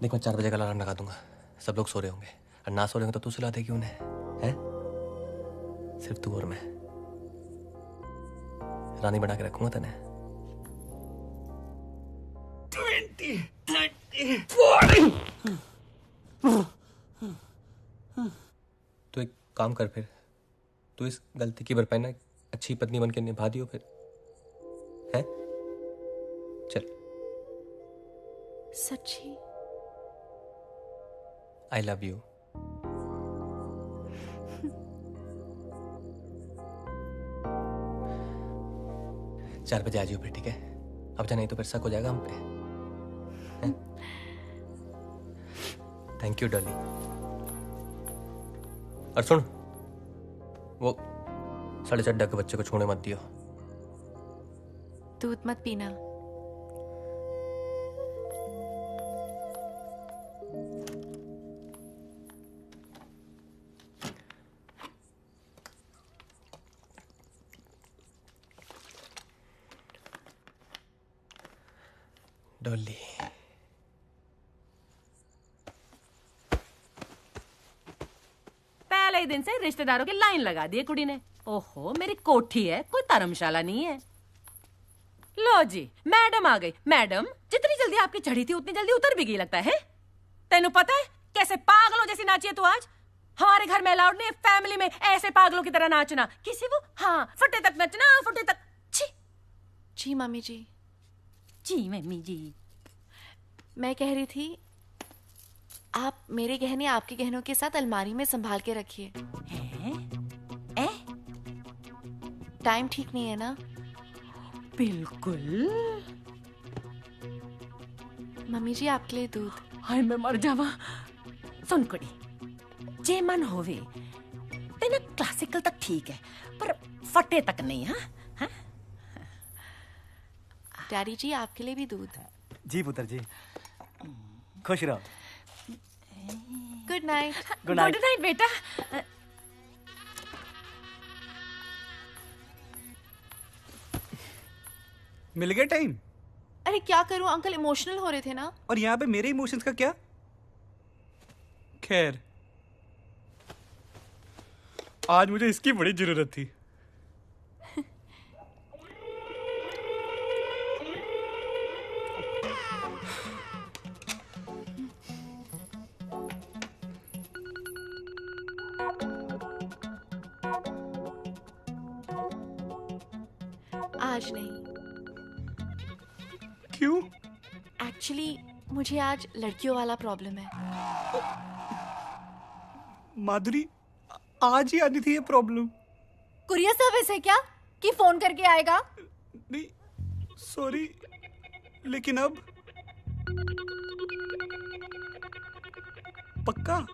देख, मैं 4 बजे का अलार्म लगा दूंगा, सब लोग सो रहे होंगे, और ना सो रहे होंगे तो तू सुला देगी उन्हें, हैं? सिर्फ तू और मैं। रानी बना के रखूंगा तने। 20, 30, 40। तो एक काम कर, फिर तू इस गलती की भरपाई ना अच्छी पत्नी बन के निभा दियो फिर, हैं? चल। सच्ची? I love you. 4 बजे आ जाइयो फिर, ठीक है? अब जा, नहीं तो फिर शक हो जाएगा हम पे। Thank you Dolly. और सुन, वो 6.5 के बच्चे को छोड़ने मत दियो। दूध मत पीना। डॉली, पहले ही दिन से रिश्तेदारों की लाइन लगा दी है कुड़ी ने। ओहो, मेरी कोठी है, कोई धर्मशाला नहीं है। लो जी, मैडम आ गई। मैडम, जितनी जल्दी आपकी चढ़ी थी उतनी जल्दी उतर भी गई लगता है। तेनू पता है कैसे पागलों जैसी नाची है तू आज? हमारे घर में अलाउड नहीं है फैमिली में ऐसे पागलों की तरह नाचना। किसी वो हाँ फटे तक नचना, फटे तक। छी। जी मम्मी जी। जी मम्मी जी। मैं कह रही थी, आप मेरे गहने आपके गहनों के साथ अलमारी में संभाल के रखिए। टाइम ठीक नहीं है ना? बिल्कुल। मम्मी जी आपके लिए दूध। हाय मैं मर जावा। सुन कुड़ी, जे मन होवे तेना क्लासिकल तक ठीक है, पर फटे तक नहीं। हाँ डैडी जी आपके लिए भी दूध। जी पुत्र जी, खुश रहो। Good night. Good night. Good night बेटा। मिल गया टाइम? अरे क्या करूं अंकल, इमोशनल हो रहे थे ना। और यहाँ पे मेरे इमोशंस का क्या? खैर, आज मुझे इसकी बड़ी जरूरत थी। आज नहीं। क्यों? एक्चुअली मुझे आज लड़कियों वाला प्रॉब्लम है। माधुरी, आज ही आनी थी ये प्रॉब्लम। कुरियर सर्विस है क्या कि फोन करके आएगा? नहीं सॉरी, लेकिन अब पक्का?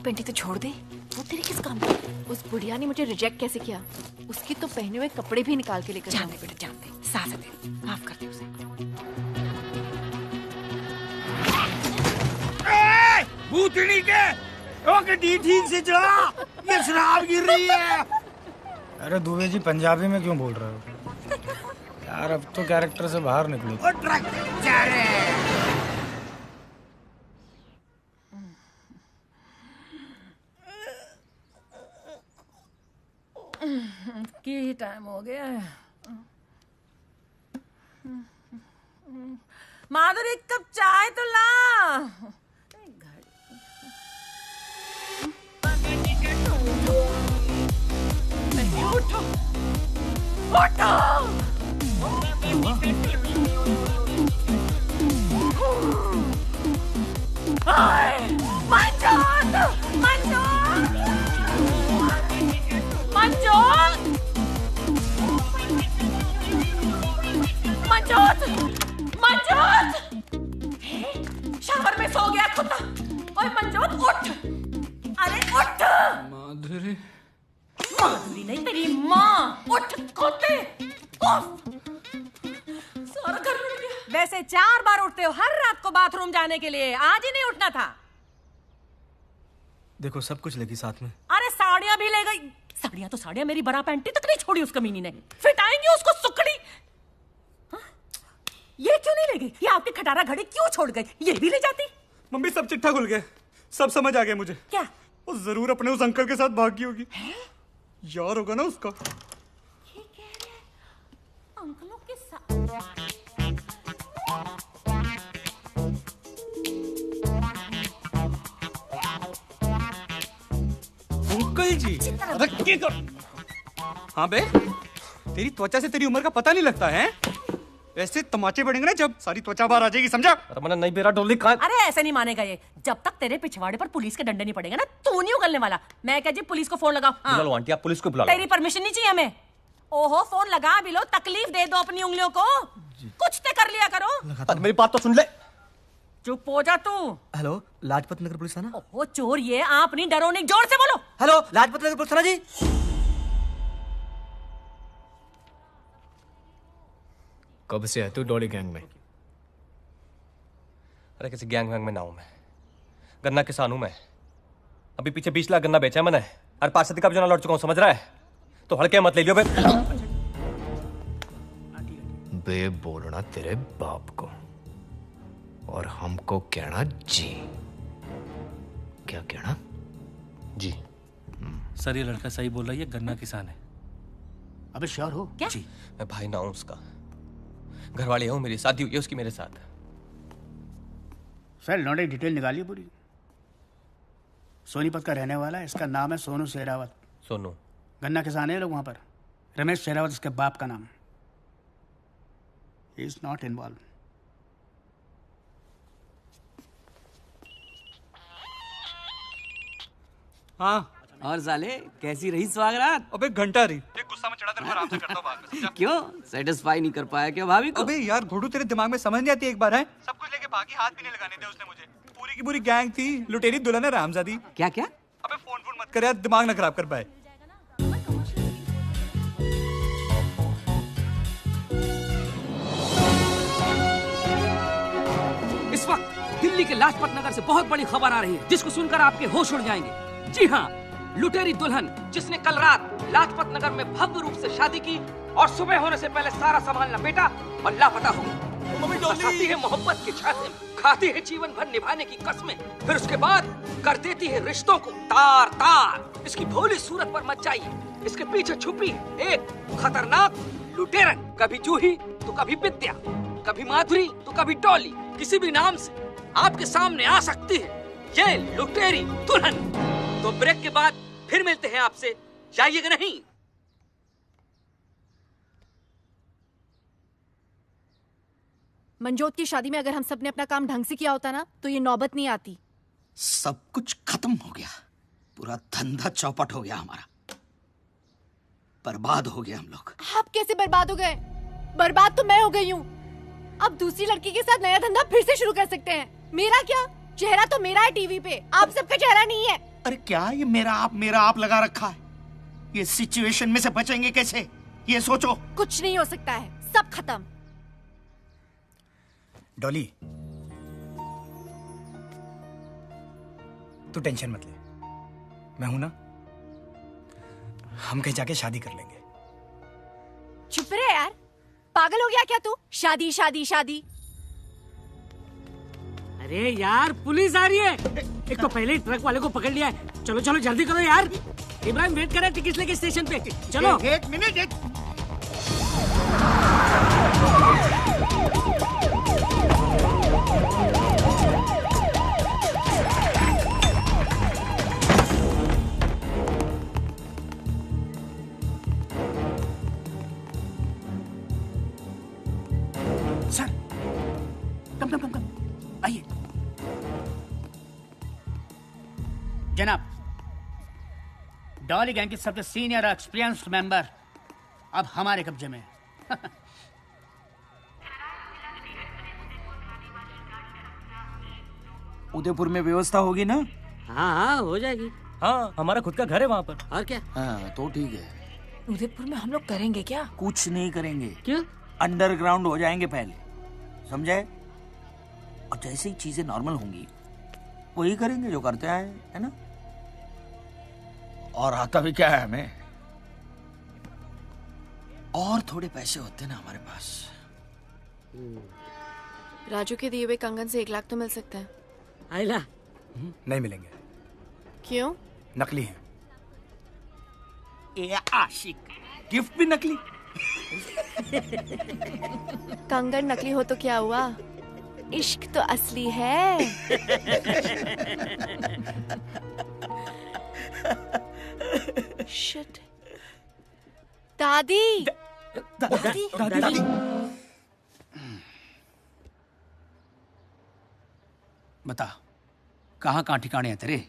पेंटी तो छोड़ दे, वो तेरे किस काम की? उस बुढ़िया ने मुझे रिजेक्ट कैसे किया? उसकी तो पहने हुए कपड़े भी निकाल के लेकर जान दे बेटा, जान दे। सास है, माफ कर दे उसे। भूतनी के ओके डी ठीक से चला, ये शराब गिर रही है। अरे दुबे जी, पंजाबी में क्यों बोल रहे हो यार? अब तो कैरेक्टर से बाहर निकलो। की टाइम हो गया है। माधुरी, एक कप चाय तो ला। उठो उठो। मंजोत, मंजोत, मंजोत, मंजोत, मंजोत। शावर में सो गया कुत्ता। ओए मंजोत, उठ। अरे उठ। माधुरी, माधुरी नहीं, तेरी माँ। उठ कुत्ते। सारा घर में गया। वैसे 4 बार उठते हो हर रात को बाथरूम जाने के लिए, आज ही नहीं उठना था। देखो सब कुछ लेगी साथ में। अरे साड़ियां भी ले गई। साड़ियां तो साड़ियां, मेरी बरा पैंटी तक नहीं छोड़ी उस कमीनी ने। फिट आएंगी उसको सुकड़ी। हाँ? ये क्यों नहीं ले गई? ये आपकी खटारा घड़ी क्यों छोड़ गई? ये भी ले जाती। मम्मी सब चिट्ठा खुल गया। सब समझ आ गया मुझे। क्या? वो जरूर अपने उस अंकल के साथ भागी होगी। यार होगा ना उसका। ये कह रहे हैं अंकलों के साथ। अंकल जी, अरे क्या कर? हाँ बे, तेरी त्वचा से तेरी उम्र का पता नहीं लगता है। ऐसे तमाचे पड़ेंगे ना जब सारी त्वचा बाहर आ जाएगी, समझा? अरे मैंने नहीं बेरा डोली कहाँ? अरे ऐसे नहीं मानेगा ये। जब तक तेरे पिछवाड़े पर पुलिस के डंडे नहीं पड़ेगा ना, तू नहीं उगलने वाला। मैं क्या जी पुलिस को फोन लगाओ? बुला लो आंटी, आप पुलिस को बुला लो। तेरी परमिशन नहीं चाहिए हमें। ओहो, फोन लगा भी लो, तकलीफ दे दो अपनी उंगलियों को। कुछ तो कर लिया करो। मेरी बात तो सुन ले। चुप हो जा तू। हेलो, लाजपत नगर पुलिस थाना। ओहो चोर, ये आप नहीं, डरो नहीं, जोर से बोलो। हेलो, लाजपत नगर पुलिस थाना जी। कब से है तू डॉली गैंग में? अरे किसी गैंग वैंग में ना हूं मैं। गन्ना किसान हूं मैं। अभी पीछे 20 लाख गन्ना बेचा है मैंने। और 5 का भी जो ना लौट चुका हूं, समझ रहा है? तो हड़के मत ले लियो बे। बे बोलना तेरे बाप को और हमको कहना जी। क्या कहना? जी। सर ये लड़का सही बोल रहा है, ये गन्ना किसान है। अबे श्योर हो? क्या? जी। मैं भाई ना हूं उसका। घरवाली हूं, मेरी शादी हुई है उसकी मेरे साथ। सर लौंडे डिटेल निकालिए पूरी। सोनीपत का रहने वाला है, इसका नाम है सोनू शेरावत। सोनू? गन्ना किसान है लोग वहां पर। रमेश शेरावत इसके बाप का नाम। He is not involve. हाँ। और साले कैसी रही स्वागरात? अबे घंटा रही। एक गुस्सा में चढ़ा तेरे को आराम से करता हूं बाद में। क्यों सेटिस्फाई नहीं कर पाया क्या भाभी को? अबे यार घोड़ू, तेरे दिमाग में समझ नहीं आती एक बार है? सब कुछ लेके भागी, हाथ भी नहीं लगाने दिया उसने मुझे। पूरी की पूरी गैंग थी, लुटेरी दुल्हन है रामजादी। क्या क्या? अबे फोन मत कर यार, दिमाग ना खराब कर पाए। इस वक्त दिल्ली के लाजपत नगर से बहुत बड़ी खबर आ रही है, जिसको सुनकर आपके होश उड़ जाएंगे। जी हाँ, लुटेरी दुल्हन जिसने कल रात लाजपत नगर में भव्य रूप से शादी की और सुबह होने से पहले सारा सामान लपेटा और लापता हो गई। बसाती है मोहब्बत के छाते में, खाती है जीवन भर निभाने की कसमें, फिर उसके बाद कर देती है रिश्तों को तार तार। इसकी भोली सूरत पर मत जाइए, इसके पीछे छुपी है एक खतरनाक लुटेरन। कभी जूही तो कभी विद्या, कभी माधुरी तो कभी डॉली, किसी भी नाम से आपके सामने आ सकती है ये लुटेरी दुल्हन। तो ब्रेक के बाद फिर मिलते हैं आपसे, जाइएगा नहीं। मंजोत की शादी में अगर हम सब ने अपना काम ढंग से किया होता ना, तो ये नौबत नहीं आती। सब कुछ खत्म हो गया, पूरा धंधा चौपट हो गया हमारा, बर्बाद हो गया हम लोग। आप कैसे बर्बाद हो गए? बर्बाद तो मैं हो गई हूँ। अब दूसरी लड़की के साथ नया धंधा फिर से शुरू कर सकते हैं। मेरा क्या, चेहरा तो मेरा है टीवी पे, आप सबका चेहरा नहीं है। अरे क्या ये मेरा आप लगा रखा है? ये सिचुएशन में से बचेंगे कैसे, ये सोचो। कुछ नहीं हो सकता है, सब खत्म। डॉली, तू टेंशन मत ले, मैं हूं ना। हम कहीं जाके शादी कर लेंगे। चुप रहे यार, पागल हो गया क्या तू? शादी शादी शादी। अरे यार पुलिस आ रही है। एक तो पहले ही ट्रक वाले को पकड़ लिया है। चलो चलो जल्दी करो यार, इब्राहिम वेट कर रहा है टिकट लेके स्टेशन पे। चलो। एक मिनट। सर कम आइए। जनाब, डॉली गैंग के सबसे सीनियर और एक्सपीरियंस्ड मेंबर अब हमारे कब्जे में है। उदयपुर में व्यवस्था होगी ना? हाँ हो जाएगी। हाँ हमारा खुद का घर है वहाँ पर। और क्या? हाँ तो ठीक है। उदयपुर में हम लोग करेंगे क्या? कुछ नहीं करेंगे। क्यों? अंडरग्राउंड हो जाएंगे पहले, समझे? और जैसे ही चीजें नॉर्मल होंगी वही करेंगे जो करते आए, है ना? और आता भी क्या है हमें, और थोड़े पैसे होते ना हमारे पास। राजू के दिए हुए कंगन से 1 लाख तो मिल सकता है। आइला नहीं मिलेंगे। क्यों? नकली हैं। ए आशिक, गिफ्ट भी नकली। कंगन नकली हो तो क्या हुआ, इश्क तो असली है। शिट। दादी दादी बता, कहाँ कहाँ ठिकाने हैं तेरे?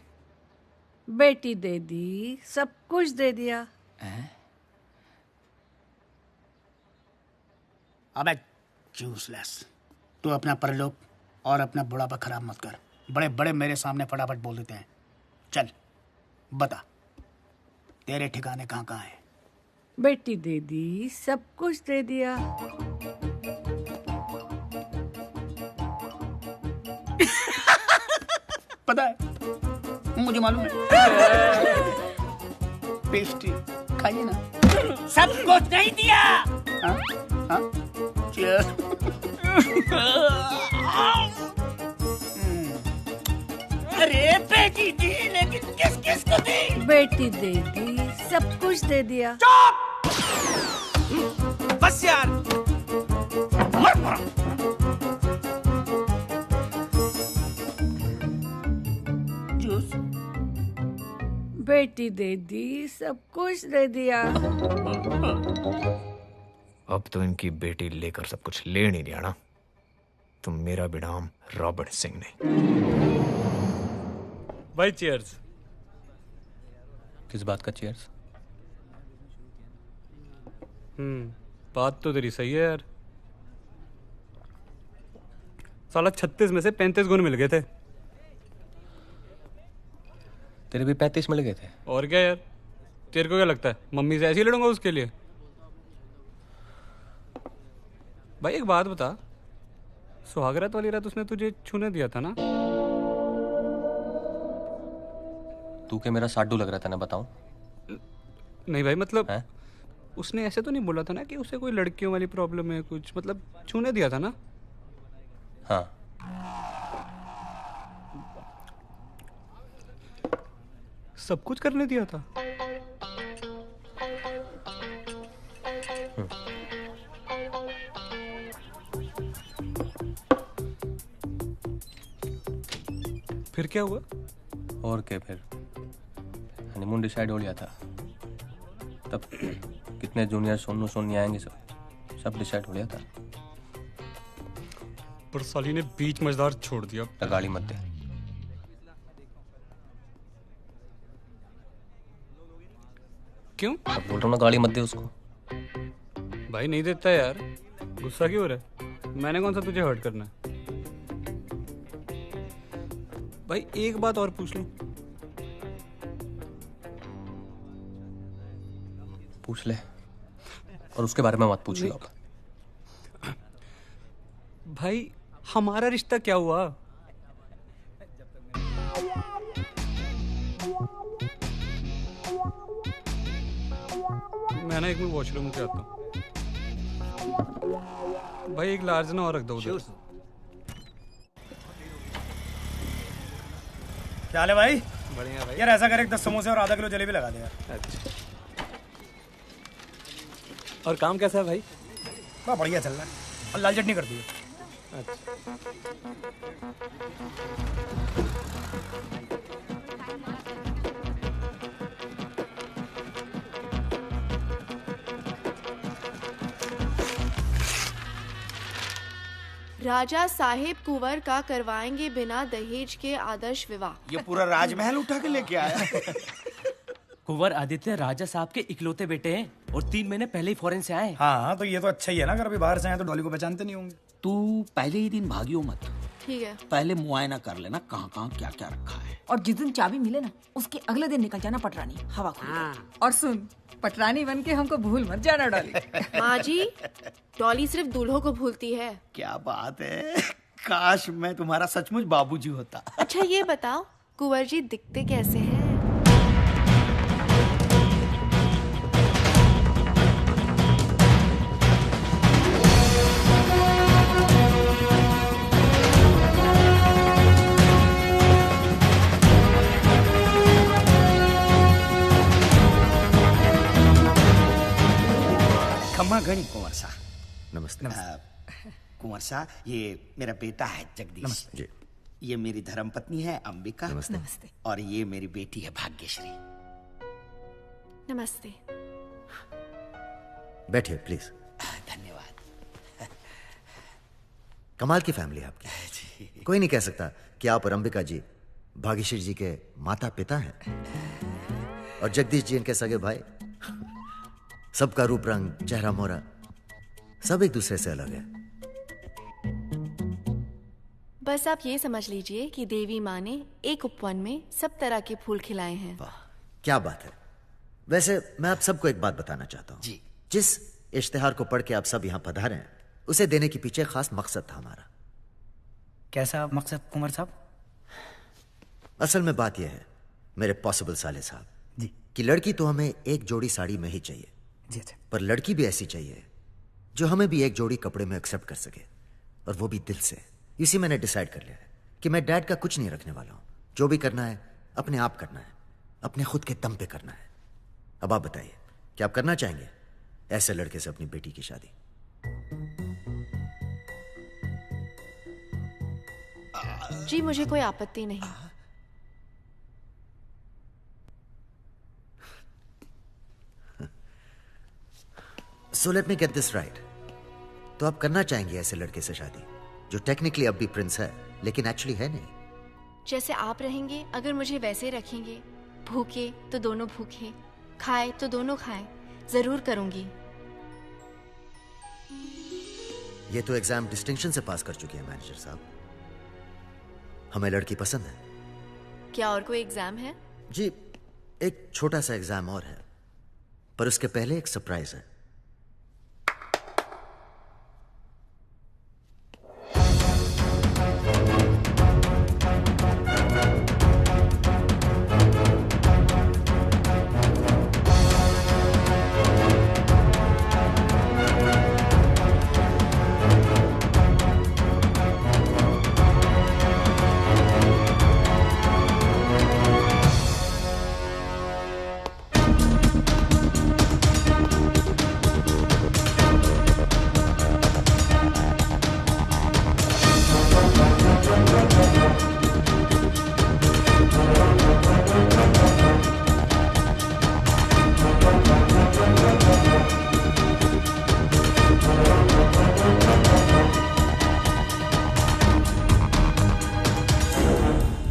बेटी दे दी, सब कुछ दे दिया। अबे यूजलेस, तू अपना परलोक और अपना बुढ़ापा खराब मत कर। बड़े बड़े मेरे सामने फटाफट बोल देते हैं। चल बता, तेरे ठिकाने कहाँ कहाँ हैं? बेटी दे दी, सब कुछ दे दिया। पता है, मुझे मालूम है। पेस्ट्री खाइए ना। सब कुछ नहीं दिया। हाँ? हाँ? Cheers. अरे बेटी दी, लेकिन किस किस को दी? बेटी दे दी, सब कुछ दे दिया। बस यार, मर मर। जूस। बेटी दे दी, सब कुछ दे दिया। अब तो इनकी बेटी लेकर सब कुछ ले नहीं दिया ना, तो मेरा भी नाम रॉबर्ट सिंह नहीं। भाई चीयर्स। किस बात का चीयर्स? बात तो तेरी सही है यार। साला 36 में से 35 गुण मिल गए थे। तेरे भी 35 मिल गए थे। और क्या यार, तेरे को क्या लगता है मम्मी से ऐसे ही लड़ूंगा उसके लिए? भाई एक बात बता, सुहागरात वाली रात उसने तुझे छूने दिया था ना? तू के मेरा साडू लग रहा था ना, बताऊं? नहीं भाई, मतलब है? उसने ऐसे तो नहीं बोला था ना कि उसे कोई लड़कियों वाली प्रॉब्लम है कुछ, मतलब छूने दिया था ना? हाँ। सब कुछ करने दिया था। फिर क्या हुआ? और क्या, फिर हनीमून डिसाइड हो लिया था। तब कितने जूनियर सोनू सोनी आएंगे, सब डिसाइड हो लिया था। पर साली ने बीच मजेदार छोड़ दिया। गाली मत दे। क्यों? अब बोल रहा हूँ ना, गाली मत दे उसको। भाई नहीं देता यार, गुस्सा क्यों हो रहा है? मैंने कौन सा तुझे हर्ट करना है? भाई एक बात और पूछ लूं? पूछ ले, और उसके बारे में मत पूछिए अब। भाई हमारा रिश्ता क्या हुआ? मैं ना एक मिनट वॉशरूम से आता हूँ। भाई एक लार्ज ना और रख दो उधर। क्या हाल है भाई? बढ़िया भाई। यार ऐसा करे 10 समोसे और आधा किलो जलेबी लगा दे यार। अच्छा। और काम कैसा है भाई? बड़ा बढ़िया चल रहा है, और लाल चटनी कर दी। राजा साहेब कुंवर का करवाएंगे बिना दहेज के आदर्श विवाह। ये पूरा राजमहल उठा के लेके आया। कुंवर आदित्य राजा साहब के इकलौते बेटे हैं और 3 महीने पहले ही फॉरेन से आए। हाँ तो ये तो अच्छा ही है ना, अगर अभी बाहर से आए तो डॉली को पहचानते नहीं होंगे। तू पहले ही दिन भागियो मत। ठीक है। पहले मुआयना कर लेना कहाँ कहाँ क्या क्या रखा है। और जिस दिन चाबी मिले ना, उसके अगले दिन निकल जाना पटरानी, हवा खुल। और सुन, पटरानी बन के हमको भूल मत जाना डॉली। माँ जी, डॉली सिर्फ दूल्हों को भूलती है। क्या बात है, काश मैं तुम्हारा सचमुच बाबूजी होता। अच्छा ये बताओ, कुंवर जी दिखते कैसे हैं? घणी कुंवर साहब। नमस्ते। कुंवर साहब, ये मेरा बेटा है जगदीश। नमस्ते जी। ये मेरी धर्मपत्नी है अंबिका। नमस्ते। नमस्ते। और ये मेरी बेटी है भाग्यश्री। नमस्ते। बैठिए प्लीज। धन्यवाद। कमाल की फैमिली है आपकी। कोई नहीं कह सकता कि आप और अंबिका जी भाग्यश्री जी के माता पिता हैं और जगदीश जी इनके सगे भाई। सबका रूप रंग, चेहरा मोहरा सब एक दूसरे से अलग है। बस आप ये समझ लीजिए कि देवी माँ ने एक उपवन में सब तरह के फूल खिलाए हैं। क्या बात है। वैसे मैं आप सबको एक बात बताना चाहता हूँ जी। जिस इश्तिहार को पढ़ के आप सब यहाँ पधारे हैं उसे देने के पीछे खास मकसद था हमारा। कैसा मकसद कुंवर साहब? असल में बात यह है मेरे पॉसिबल साले साहब जी कि लड़की तो हमें एक जोड़ी साड़ी में ही चाहिए जी। अच्छा। पर लड़की भी ऐसी चाहिए जो हमें भी एक जोड़ी कपड़े में एक्सेप्ट कर सके और वो भी दिल से। इसी मैंने डिसाइड कर लिया है कि मैं डैड का कुछ नहीं रखने वाला हूं। जो भी करना है अपने आप करना है, अपने खुद के दम पे करना है। अब आप बताइए क्या आप करना चाहेंगे ऐसे लड़के से अपनी बेटी की शादी? जी मुझे कोई आपत्ति नहीं। So let me get this right. तो आप करना चाहेंगे ऐसे लड़के से शादी जो टेक्निकली अब भी प्रिंस है लेकिन एक्चुअली है नहीं? जैसे आप रहेंगे अगर मुझे वैसे रखेंगे, भूखे तो दोनों भूखे, खाए तो दोनों खाएं, जरूर करूंगी। ये तो एग्जाम डिस्टिंक्शन से पास कर चुकी है मैनेजर साहब। हमें लड़की पसंद है। क्या और कोई एग्जाम है? जी एक छोटा सा एग्जाम और है पर उसके पहले एक सरप्राइज है।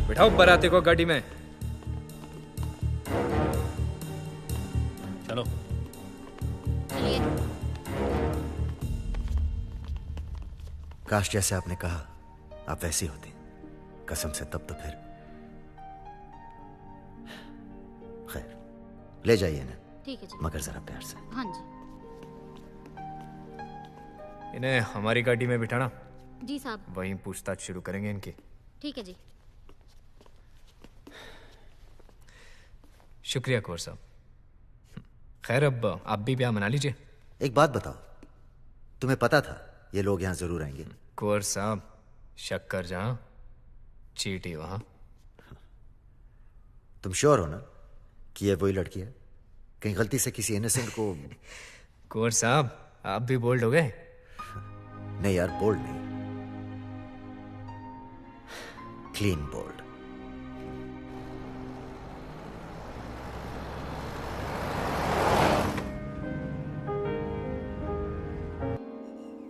बिठाओ बाराती को गाड़ी में। चलो। काश जैसे आपने कहा आप वैसी होती। कसम से तब तो फिर। खैर ले जाइए ना। ठीक है जी। मगर जरा प्यार से। हाँ जी। इन्हें हमारी गाड़ी में बिठाना। जी साहब। वहीं पूछताछ शुरू करेंगे इनकी। ठीक है जी। शुक्रिया कुंवर साहब। खैर अब आप भी ब्याह मना लीजिए। एक बात बताओ, तुम्हें पता था ये लोग यहाँ जरूर आएंगे? कुंवर साहब शक्कर जहां चीटी वहां। तुम श्योर हो ना कि ये वही लड़की है? कहीं गलती से किसी इनोसेंट को? कुंवर साहब आप भी बोल्ड हो गए। नहीं यार, बोल्ड नहीं, क्लीन बोल्ड।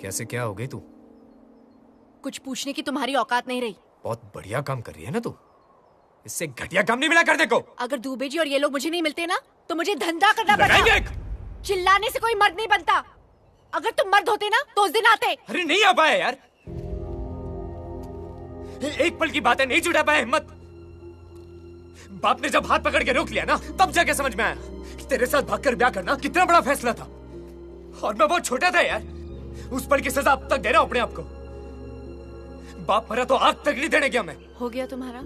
कैसे क्या हो गई तू? कुछ पूछने की तुम्हारी औकात नहीं रही। बहुत बढ़िया काम कर रही है ना तू। इससे घटिया काम नहीं मिला कर देखो। अगर दूबे जी और ये लोग मुझे नहीं मिलते ना तो मुझे धंधा करना पड़ता। चिल्लाने से कोई मर्द नहीं बनता। अगर तुम मर्द होते ना तो उस दिन आते। अरे नहीं आ पाए यार, एक पल की बात है, नहीं जुटा पाए हिम्मत। बाप ने जब हाथ पकड़ के रोक लिया ना तब जाके समझ में आया कि तेरे साथ भागकर ब्याह करना कितना बड़ा फैसला था। और मैं बहुत छोटा था यार। उस पल की सजा अब तक दे रहा हूं अपने आप को। बाप मरा तो आग तक नहीं देने गया मैं। हो गया तुम्हारा?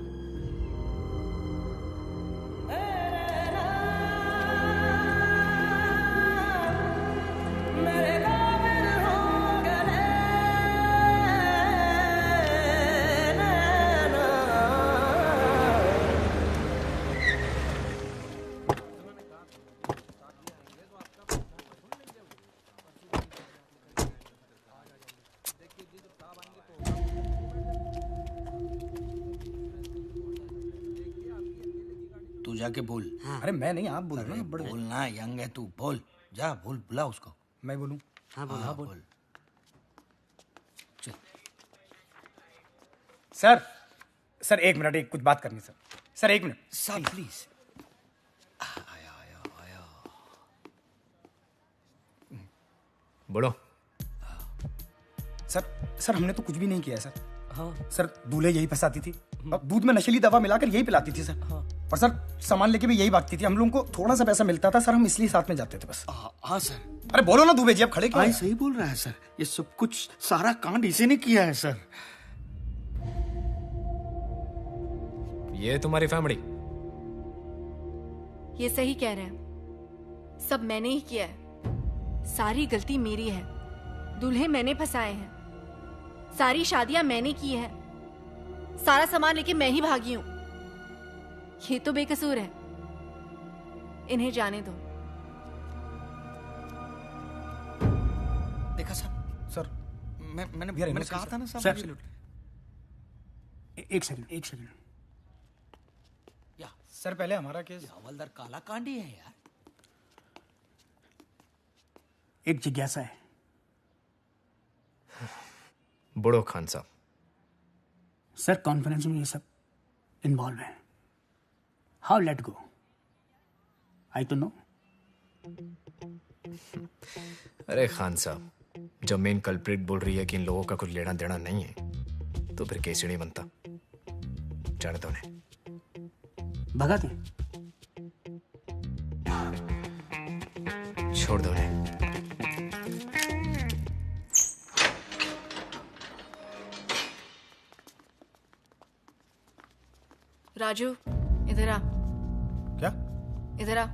तू जाके बोल। अरे मैं नहीं, आप बोल रहे हैं। बड़े बोलना, यंग है तू, बोल जा, बोल, बुला उसको। मैं बोलूं? हाँ बोल, हाँ बोल। सर एक मिनट, एक कुछ बात करनी सर। सर एक मिनट सर प्लीज। बोलो। सर हमने तो कुछ भी नहीं किया है सर। हाँ सर, दूल्हे यही फंसाती थी, अब दूध में नशीली दवा मिलाकर यही पिलाती थी सर। हाँ। और सर सामान लेके भी यही भागती थी। हम लोगों को थोड़ा सा पैसा मिलता था सर, हम इसलिए साथ में जाते थे बस। हाँ सर। अरे बोलो ना दुबे जी, अब खड़े क्यों हैं? सही बोल रहा है सर, ये सब कुछ सारा कांड इसी ने किया है सर। ये तुम्हारी फैमिली? ये सही कह रहे हैं, सब मैंने ही किया है। सारी गलती मेरी है, दूल्हे मैंने फंसाए हैं, सारी शादियां मैंने की है, सारा सामान लेके मैं ही भागी हूं। ये तो बेकसूर है, इन्हें जाने दो। देखा सर, मैंने कहा था ना सर। एक सेकंड सर, पहले हमारा केस। हवलदार काला कांडी है यार। एक जिज्ञासा है। बड़ो खान साहब। सर कॉन्फ्रेंस में ये सब इन्वॉल्व है। How let go? आई तो नो। अरे खान साहब, जब मेन कल्प्रिट बोल रही है कि इन लोगों का कुछ लेना देना नहीं है, तो फिर केस ही नहीं बनता। जाने दो उन्हें। भगा दे। छोड़ दो उन्हें। राजू इधर आ। क्या? इधर आ।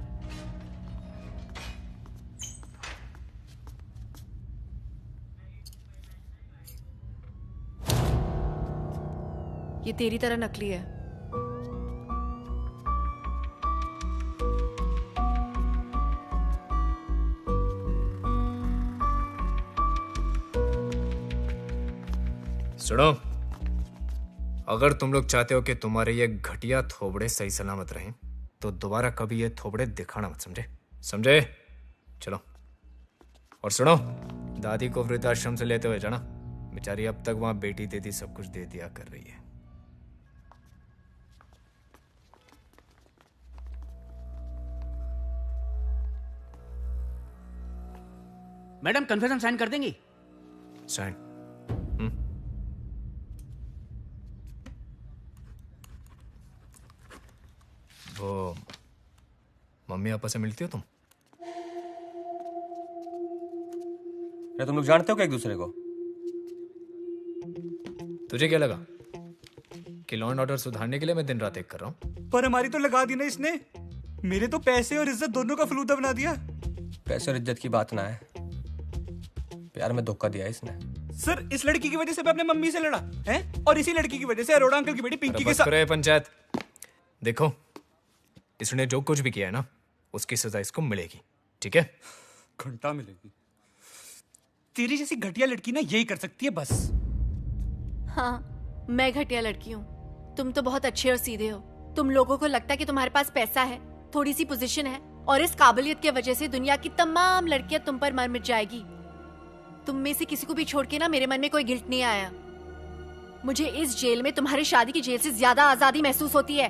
ये तेरी तरह नकली है। सुनो, अगर तुम लोग चाहते हो कि तुम्हारे ये घटिया थोबड़े सही सलामत रहें, तो दोबारा कभी ये थोबड़े दिखाना मत, समझे? चलो। और सुनो, दादी को वृद्धाश्रम से लेते हुए जाना। बेचारी अब तक वहां बेटी देती सब कुछ दे दिया कर रही है। मैडम कन्फेशन साइन कर देंगी? साइन? वो मम्मी पापा से मिलती हो तुम? क्या तुम लोग जानते हो क्या एक दूसरे को? तुझे क्या लगा कि लॉ एंड ऑर्डर सुधारने के लिए मैं दिन रात एक कर रहा हूँ? पर हमारी तो लगा दी ना इसने। मेरे तो पैसे और इज्जत दोनों का फलूदा बना दिया। पैसे और इज्जत की बात ना है, प्यार में धोखा दिया इसने। सर इस लड़की की वजह से मैं अपने मम्मी से लड़ा है, और इसी लड़की की वजह से अरोड़ा अंकल की बेटी पिंकी के साथ। पंचायत देखो, इसने जो कुछ भी किया है ना, उसकी सजा इसको मिलेगी, ठीक है? घंटा मिलेगी। तेरी जैसी घटिया लड़की ना यही कर सकती है बस। हाँ, मैं घटिया लड़की हूँ, तुम तो बहुत अच्छे और सीधे हो। तुम लोगों को लगता है कि तुम्हारे पास पैसा है, थोड़ी सी पोजीशन है, और इस काबिलियत की वजह से दुनिया की तमाम लड़कियां तुम पर मर मिट जाएगी। तुम में से किसी को भी छोड़ के ना मेरे मन में कोई गिल्ट नहीं आया। मुझे इस जेल में तुम्हारी शादी की जेल से ज्यादा आजादी महसूस होती है।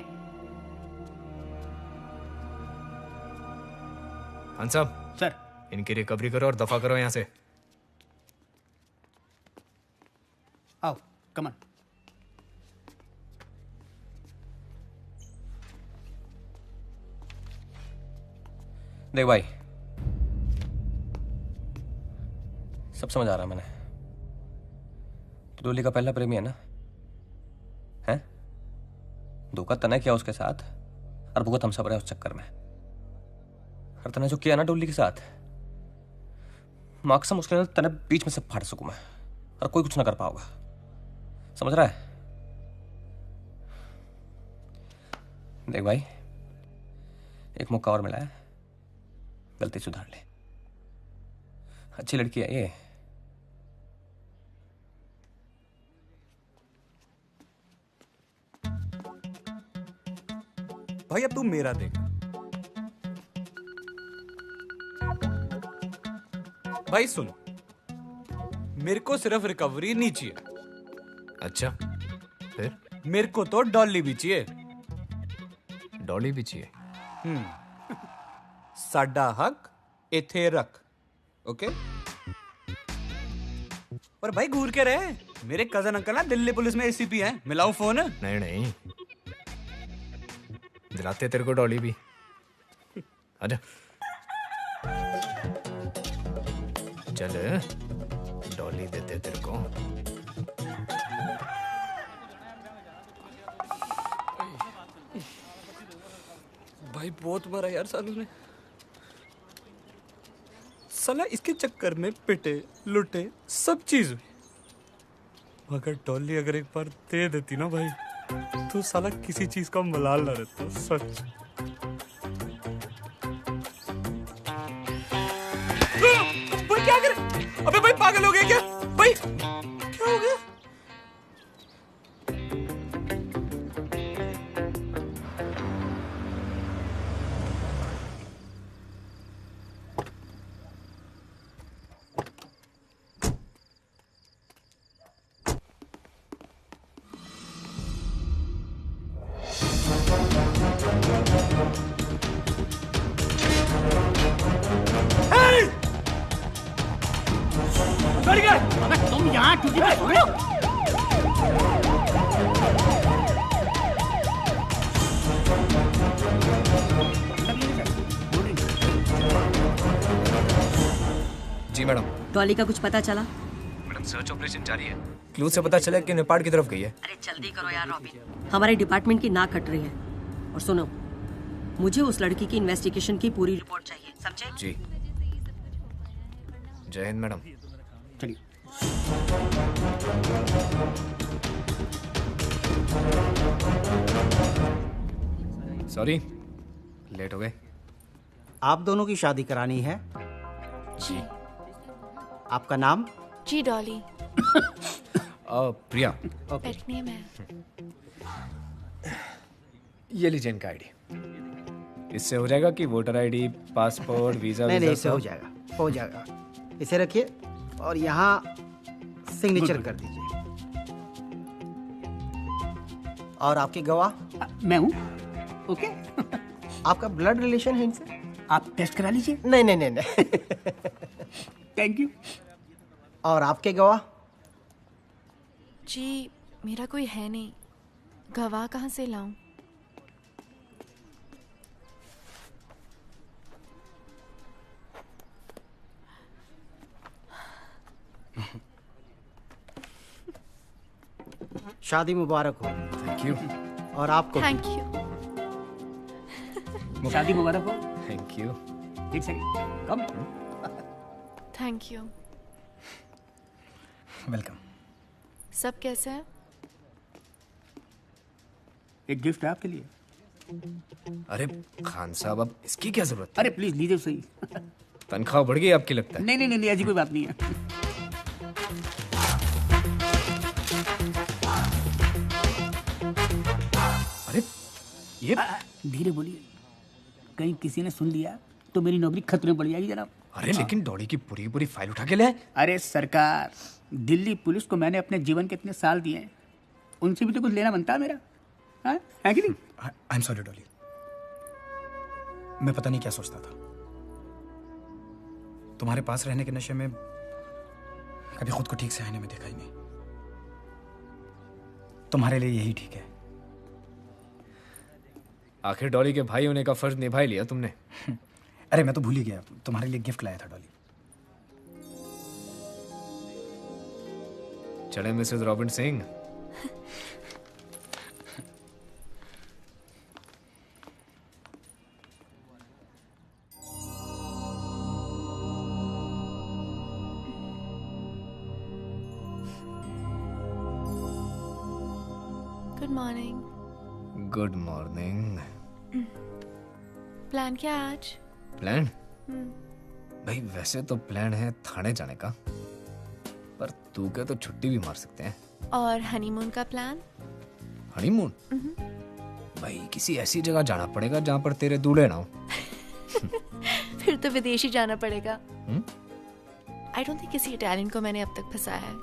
खान साहब सर, इनकी रिकवरी करो और दफा करो यहाँ से। आओ, कम ऑन। देख भाई, सब समझ आ रहा मैंने। तो डोली का पहला प्रेमी है ना? है? धोखा तने किया उसके साथ, और भुगत हम सब रहे उस चक्कर में। और तने जो किया ना डोली के साथ, मार्क्स मुश्किल तने बीच में से फाड़ सकूं मैं, और कोई कुछ ना कर पाओगा। समझ रहा है? देख भाई, एक मौका और मिला है, गलती सुधार ले। अच्छी लड़की है ये। भाई अब तू मेरा देख। भाई सुन, मेरे को सिर्फ रिकवरी नहीं चाहिए। अच्छा, फिर? मेरे को तो डॉली भी चाहिए। डॉली भी चाहिए? साडा हक इथे रख, ओके? पर भाई घूर के रहे, मेरे कजन अंकल ना दिल्ली पुलिस में एसीपी हैं, मिलाऊं फोन? नहीं नहीं, दिलाते तेरे को डॉली भी। आजा चल, डॉली देते तेरे को। भाई बहुत मारा यार सालू ने, साला इसके चक्कर में पिटे लुटे सब चीज हुई। मगर डॉली अगर एक बार दे देती ना भाई, तो साला किसी चीज का मलाल ना रहता, सच। भाई क्या करे? अबे भाई पागल हो गया क्या? भाई क्या हो गया? तुम यहाँ टूटी में सो रहे हो? जी मैडम। डॉली का कुछ पता चला? मैडम सर्च ऑपरेशन जारी है। क्लू से पता चला कि नेपाल की तरफ गई है। अरे जल्दी करो यार रॉबिन, हमारे डिपार्टमेंट की नाक कट रही है। और सुनो, मुझे उस लड़की की इन्वेस्टिगेशन की पूरी रिपोर्ट चाहिए, समझे? जी। जय हिंद मैडम। चलिए। सॉरी, लेट हो गए। आप दोनों की शादी करानी है? जी। आपका नाम? जी डॉली। प्रिया। पेट नेम है। ये लीजिए इनका आईडी। इससे हो जाएगा कि वोटर आईडी, पासपोर्ट, वीजा? नहीं, इससे हो जाएगा, हो जाएगा। इसे रखिए और यहाँ सिग्नेचर कर दीजिए। और आपके गवाह? मैं हूँ। ओके। आपका ब्लड रिलेशन है इनसे? आप टेस्ट करा लीजिए। नहीं नहीं नहीं नहीं। Thank you. और आपके गवाह? जी मेरा कोई है नहीं, गवाह कहाँ से लाऊं? शादी मुबारक हो। Thank you. और आपको? Thank you. शादी मुबारक हो। Thank you. एक second, come. Thank you. Welcome. सब कैसे है? एक गिफ्ट है आपके लिए। अरे खान साहब, अब इसकी क्या जरूरत है? अरे प्लीज लीजिए सही। तनख्वाह बढ़ गई आपकी लगता है? नहीं नहीं नहीं, ऐसी कोई बात नहीं है। अरे ये धीरे बोलिए, कहीं किसी ने सुन लिया तो मेरी नौकरी खतरे में पड़ जाएगी जनाब। अरे लेकिन डॉली की पूरी पूरी फाइल उठा के ले। अरे सरकार, दिल्ली पुलिस को मैंने अपने जीवन के इतने साल दिए हैं, उनसे भी तो कुछ लेना बनता है मेरा, हाँ? है कि नहीं? आई एम सॉरी डॉली, मैं पता नहीं क्या सोचता था। तुम्हारे पास रहने के नशे में कभी खुद को ठीक से आईने में देखा ही नहीं। तुम्हारे लिए यही ठीक है। आखिर डॉली के भाई होने का फर्ज निभा ही लिया तुमने। अरे मैं तो भूल ही गया, तुम्हारे लिए गिफ्ट लाया था डॉली। चले Mrs robin Singh. Good morning. Good morning. Plan क्या है आज? प्लान? भाई वैसे तो प्लान है थाने जाने का, पर तू क्या तो छुट्टी भी मार सकते हैं। और हनीमून का प्लान? हनीमून? भाई किसी ऐसी जगह जाना पड़ेगा जहाँ पर तेरे दूल्हे ना हो। फिर तो विदेश ही जाना पड़ेगा। आई डोंट थिंक किसी इटालियन को मैंने अब तक फंसाया है।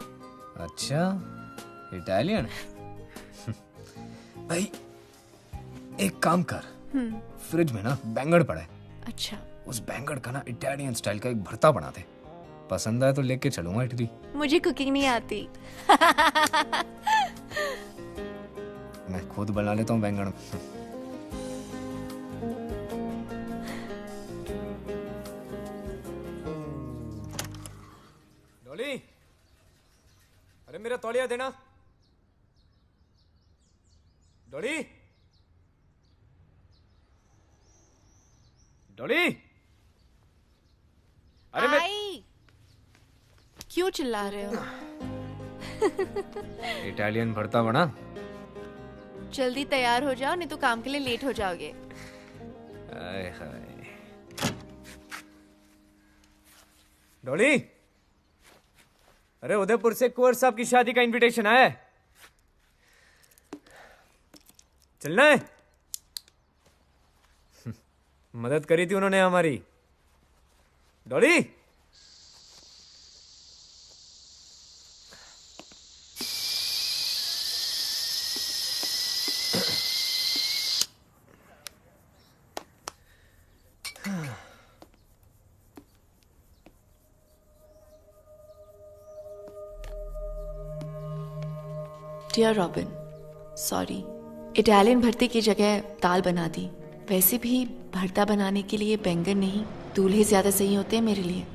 अच्छा, इटालियन? भाई एक काम कर, फ्रिज में ना बैंगन पड़ा है। अच्छा। उस बैंगन का ना इटालियन स्टाइल का एक भरता बना दे। पसंद आए तो लेके चलूंगा इटली। मुझे कुकिंग नहीं आती। मैं खुद बना लेता हूँ बैंगन। डॉली, अरे मेरा तौलिया देना। डॉली, डॉली, अरे मैं क्यों चिल्ला रहे हो? इटालियन भरता बना। जल्दी तैयार हो जाओ, नहीं तो काम के लिए लेट हो जाओगे। आए हाय। डॉली, अरे उदयपुर से कुंवर साहब की शादी का इनविटेशन आया है, चलना है? मदद करी थी उन्होंने हमारी। Dolly, dear Robin, sorry, Italian भरते की जगह दाल बना दी। वैसे भी भरता बनाने के लिए बैंगन नहीं, दूल्हे ज्यादा सही होते हैं मेरे लिए।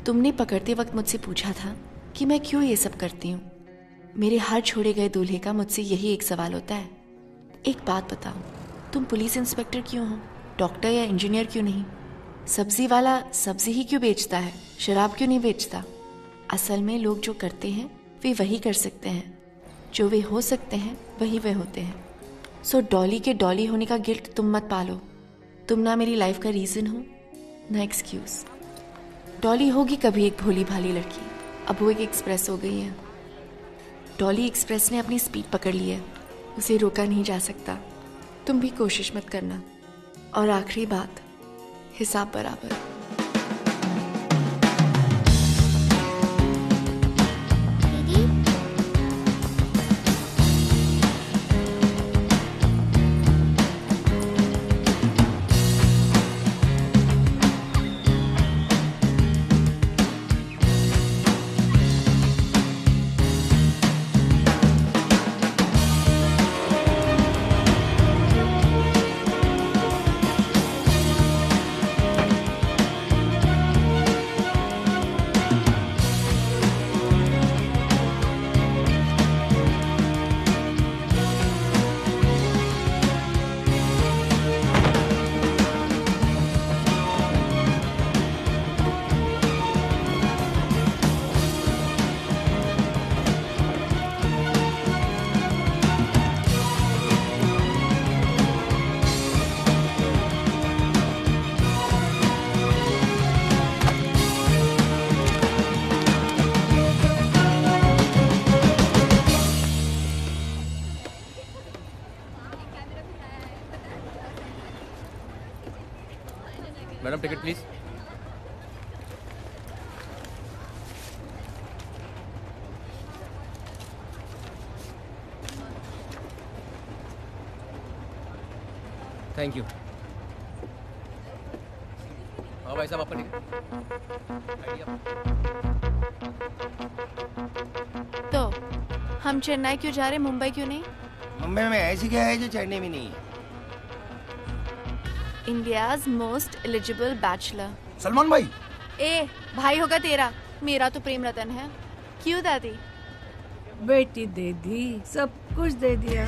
तुमने पकड़ते वक्त मुझसे पूछा था कि मैं क्यों ये सब करती हूँ। मेरे हर छोड़े गए दूल्हे का मुझसे यही एक सवाल होता है, एक बात बताओ, तुम पुलिस इंस्पेक्टर क्यों हो, डॉक्टर या इंजीनियर क्यों नहीं? सब्जी वाला सब्जी ही क्यों बेचता है, शराब क्यों नहीं बेचता? असल में लोग जो करते हैं वे वही कर सकते हैं, जो वे हो सकते हैं वही वे होते हैं। सो डॉली के डॉली होने का गिल्ट तुम मत पालो। तुम ना मेरी लाइफ का रीजन हो ना एक्सक्यूज। डॉली होगी कभी एक भोली भाली लड़की, अब वो एक एक्सप्रेस हो गई है। डॉली एक्सप्रेस ने अपनी स्पीड पकड़ ली है, उसे रोका नहीं जा सकता। तुम भी कोशिश मत करना। और आखिरी बात, हिसाब बराबर। Madam ticket please. Thank you. हाँ भाई साहब, आपका टिकट। तो हम चेन्नई क्यों जा रहे, मुंबई क्यों नहीं? मुंबई में ऐसी क्या है जो चेन्नई में नहीं है? India's most eligible bachelor. Salman भाई। ए भाई होगा तेरा, मेरा तो प्रेम रतन है। क्यों दादी? बेटी दे दी, सब कुछ दे दिया।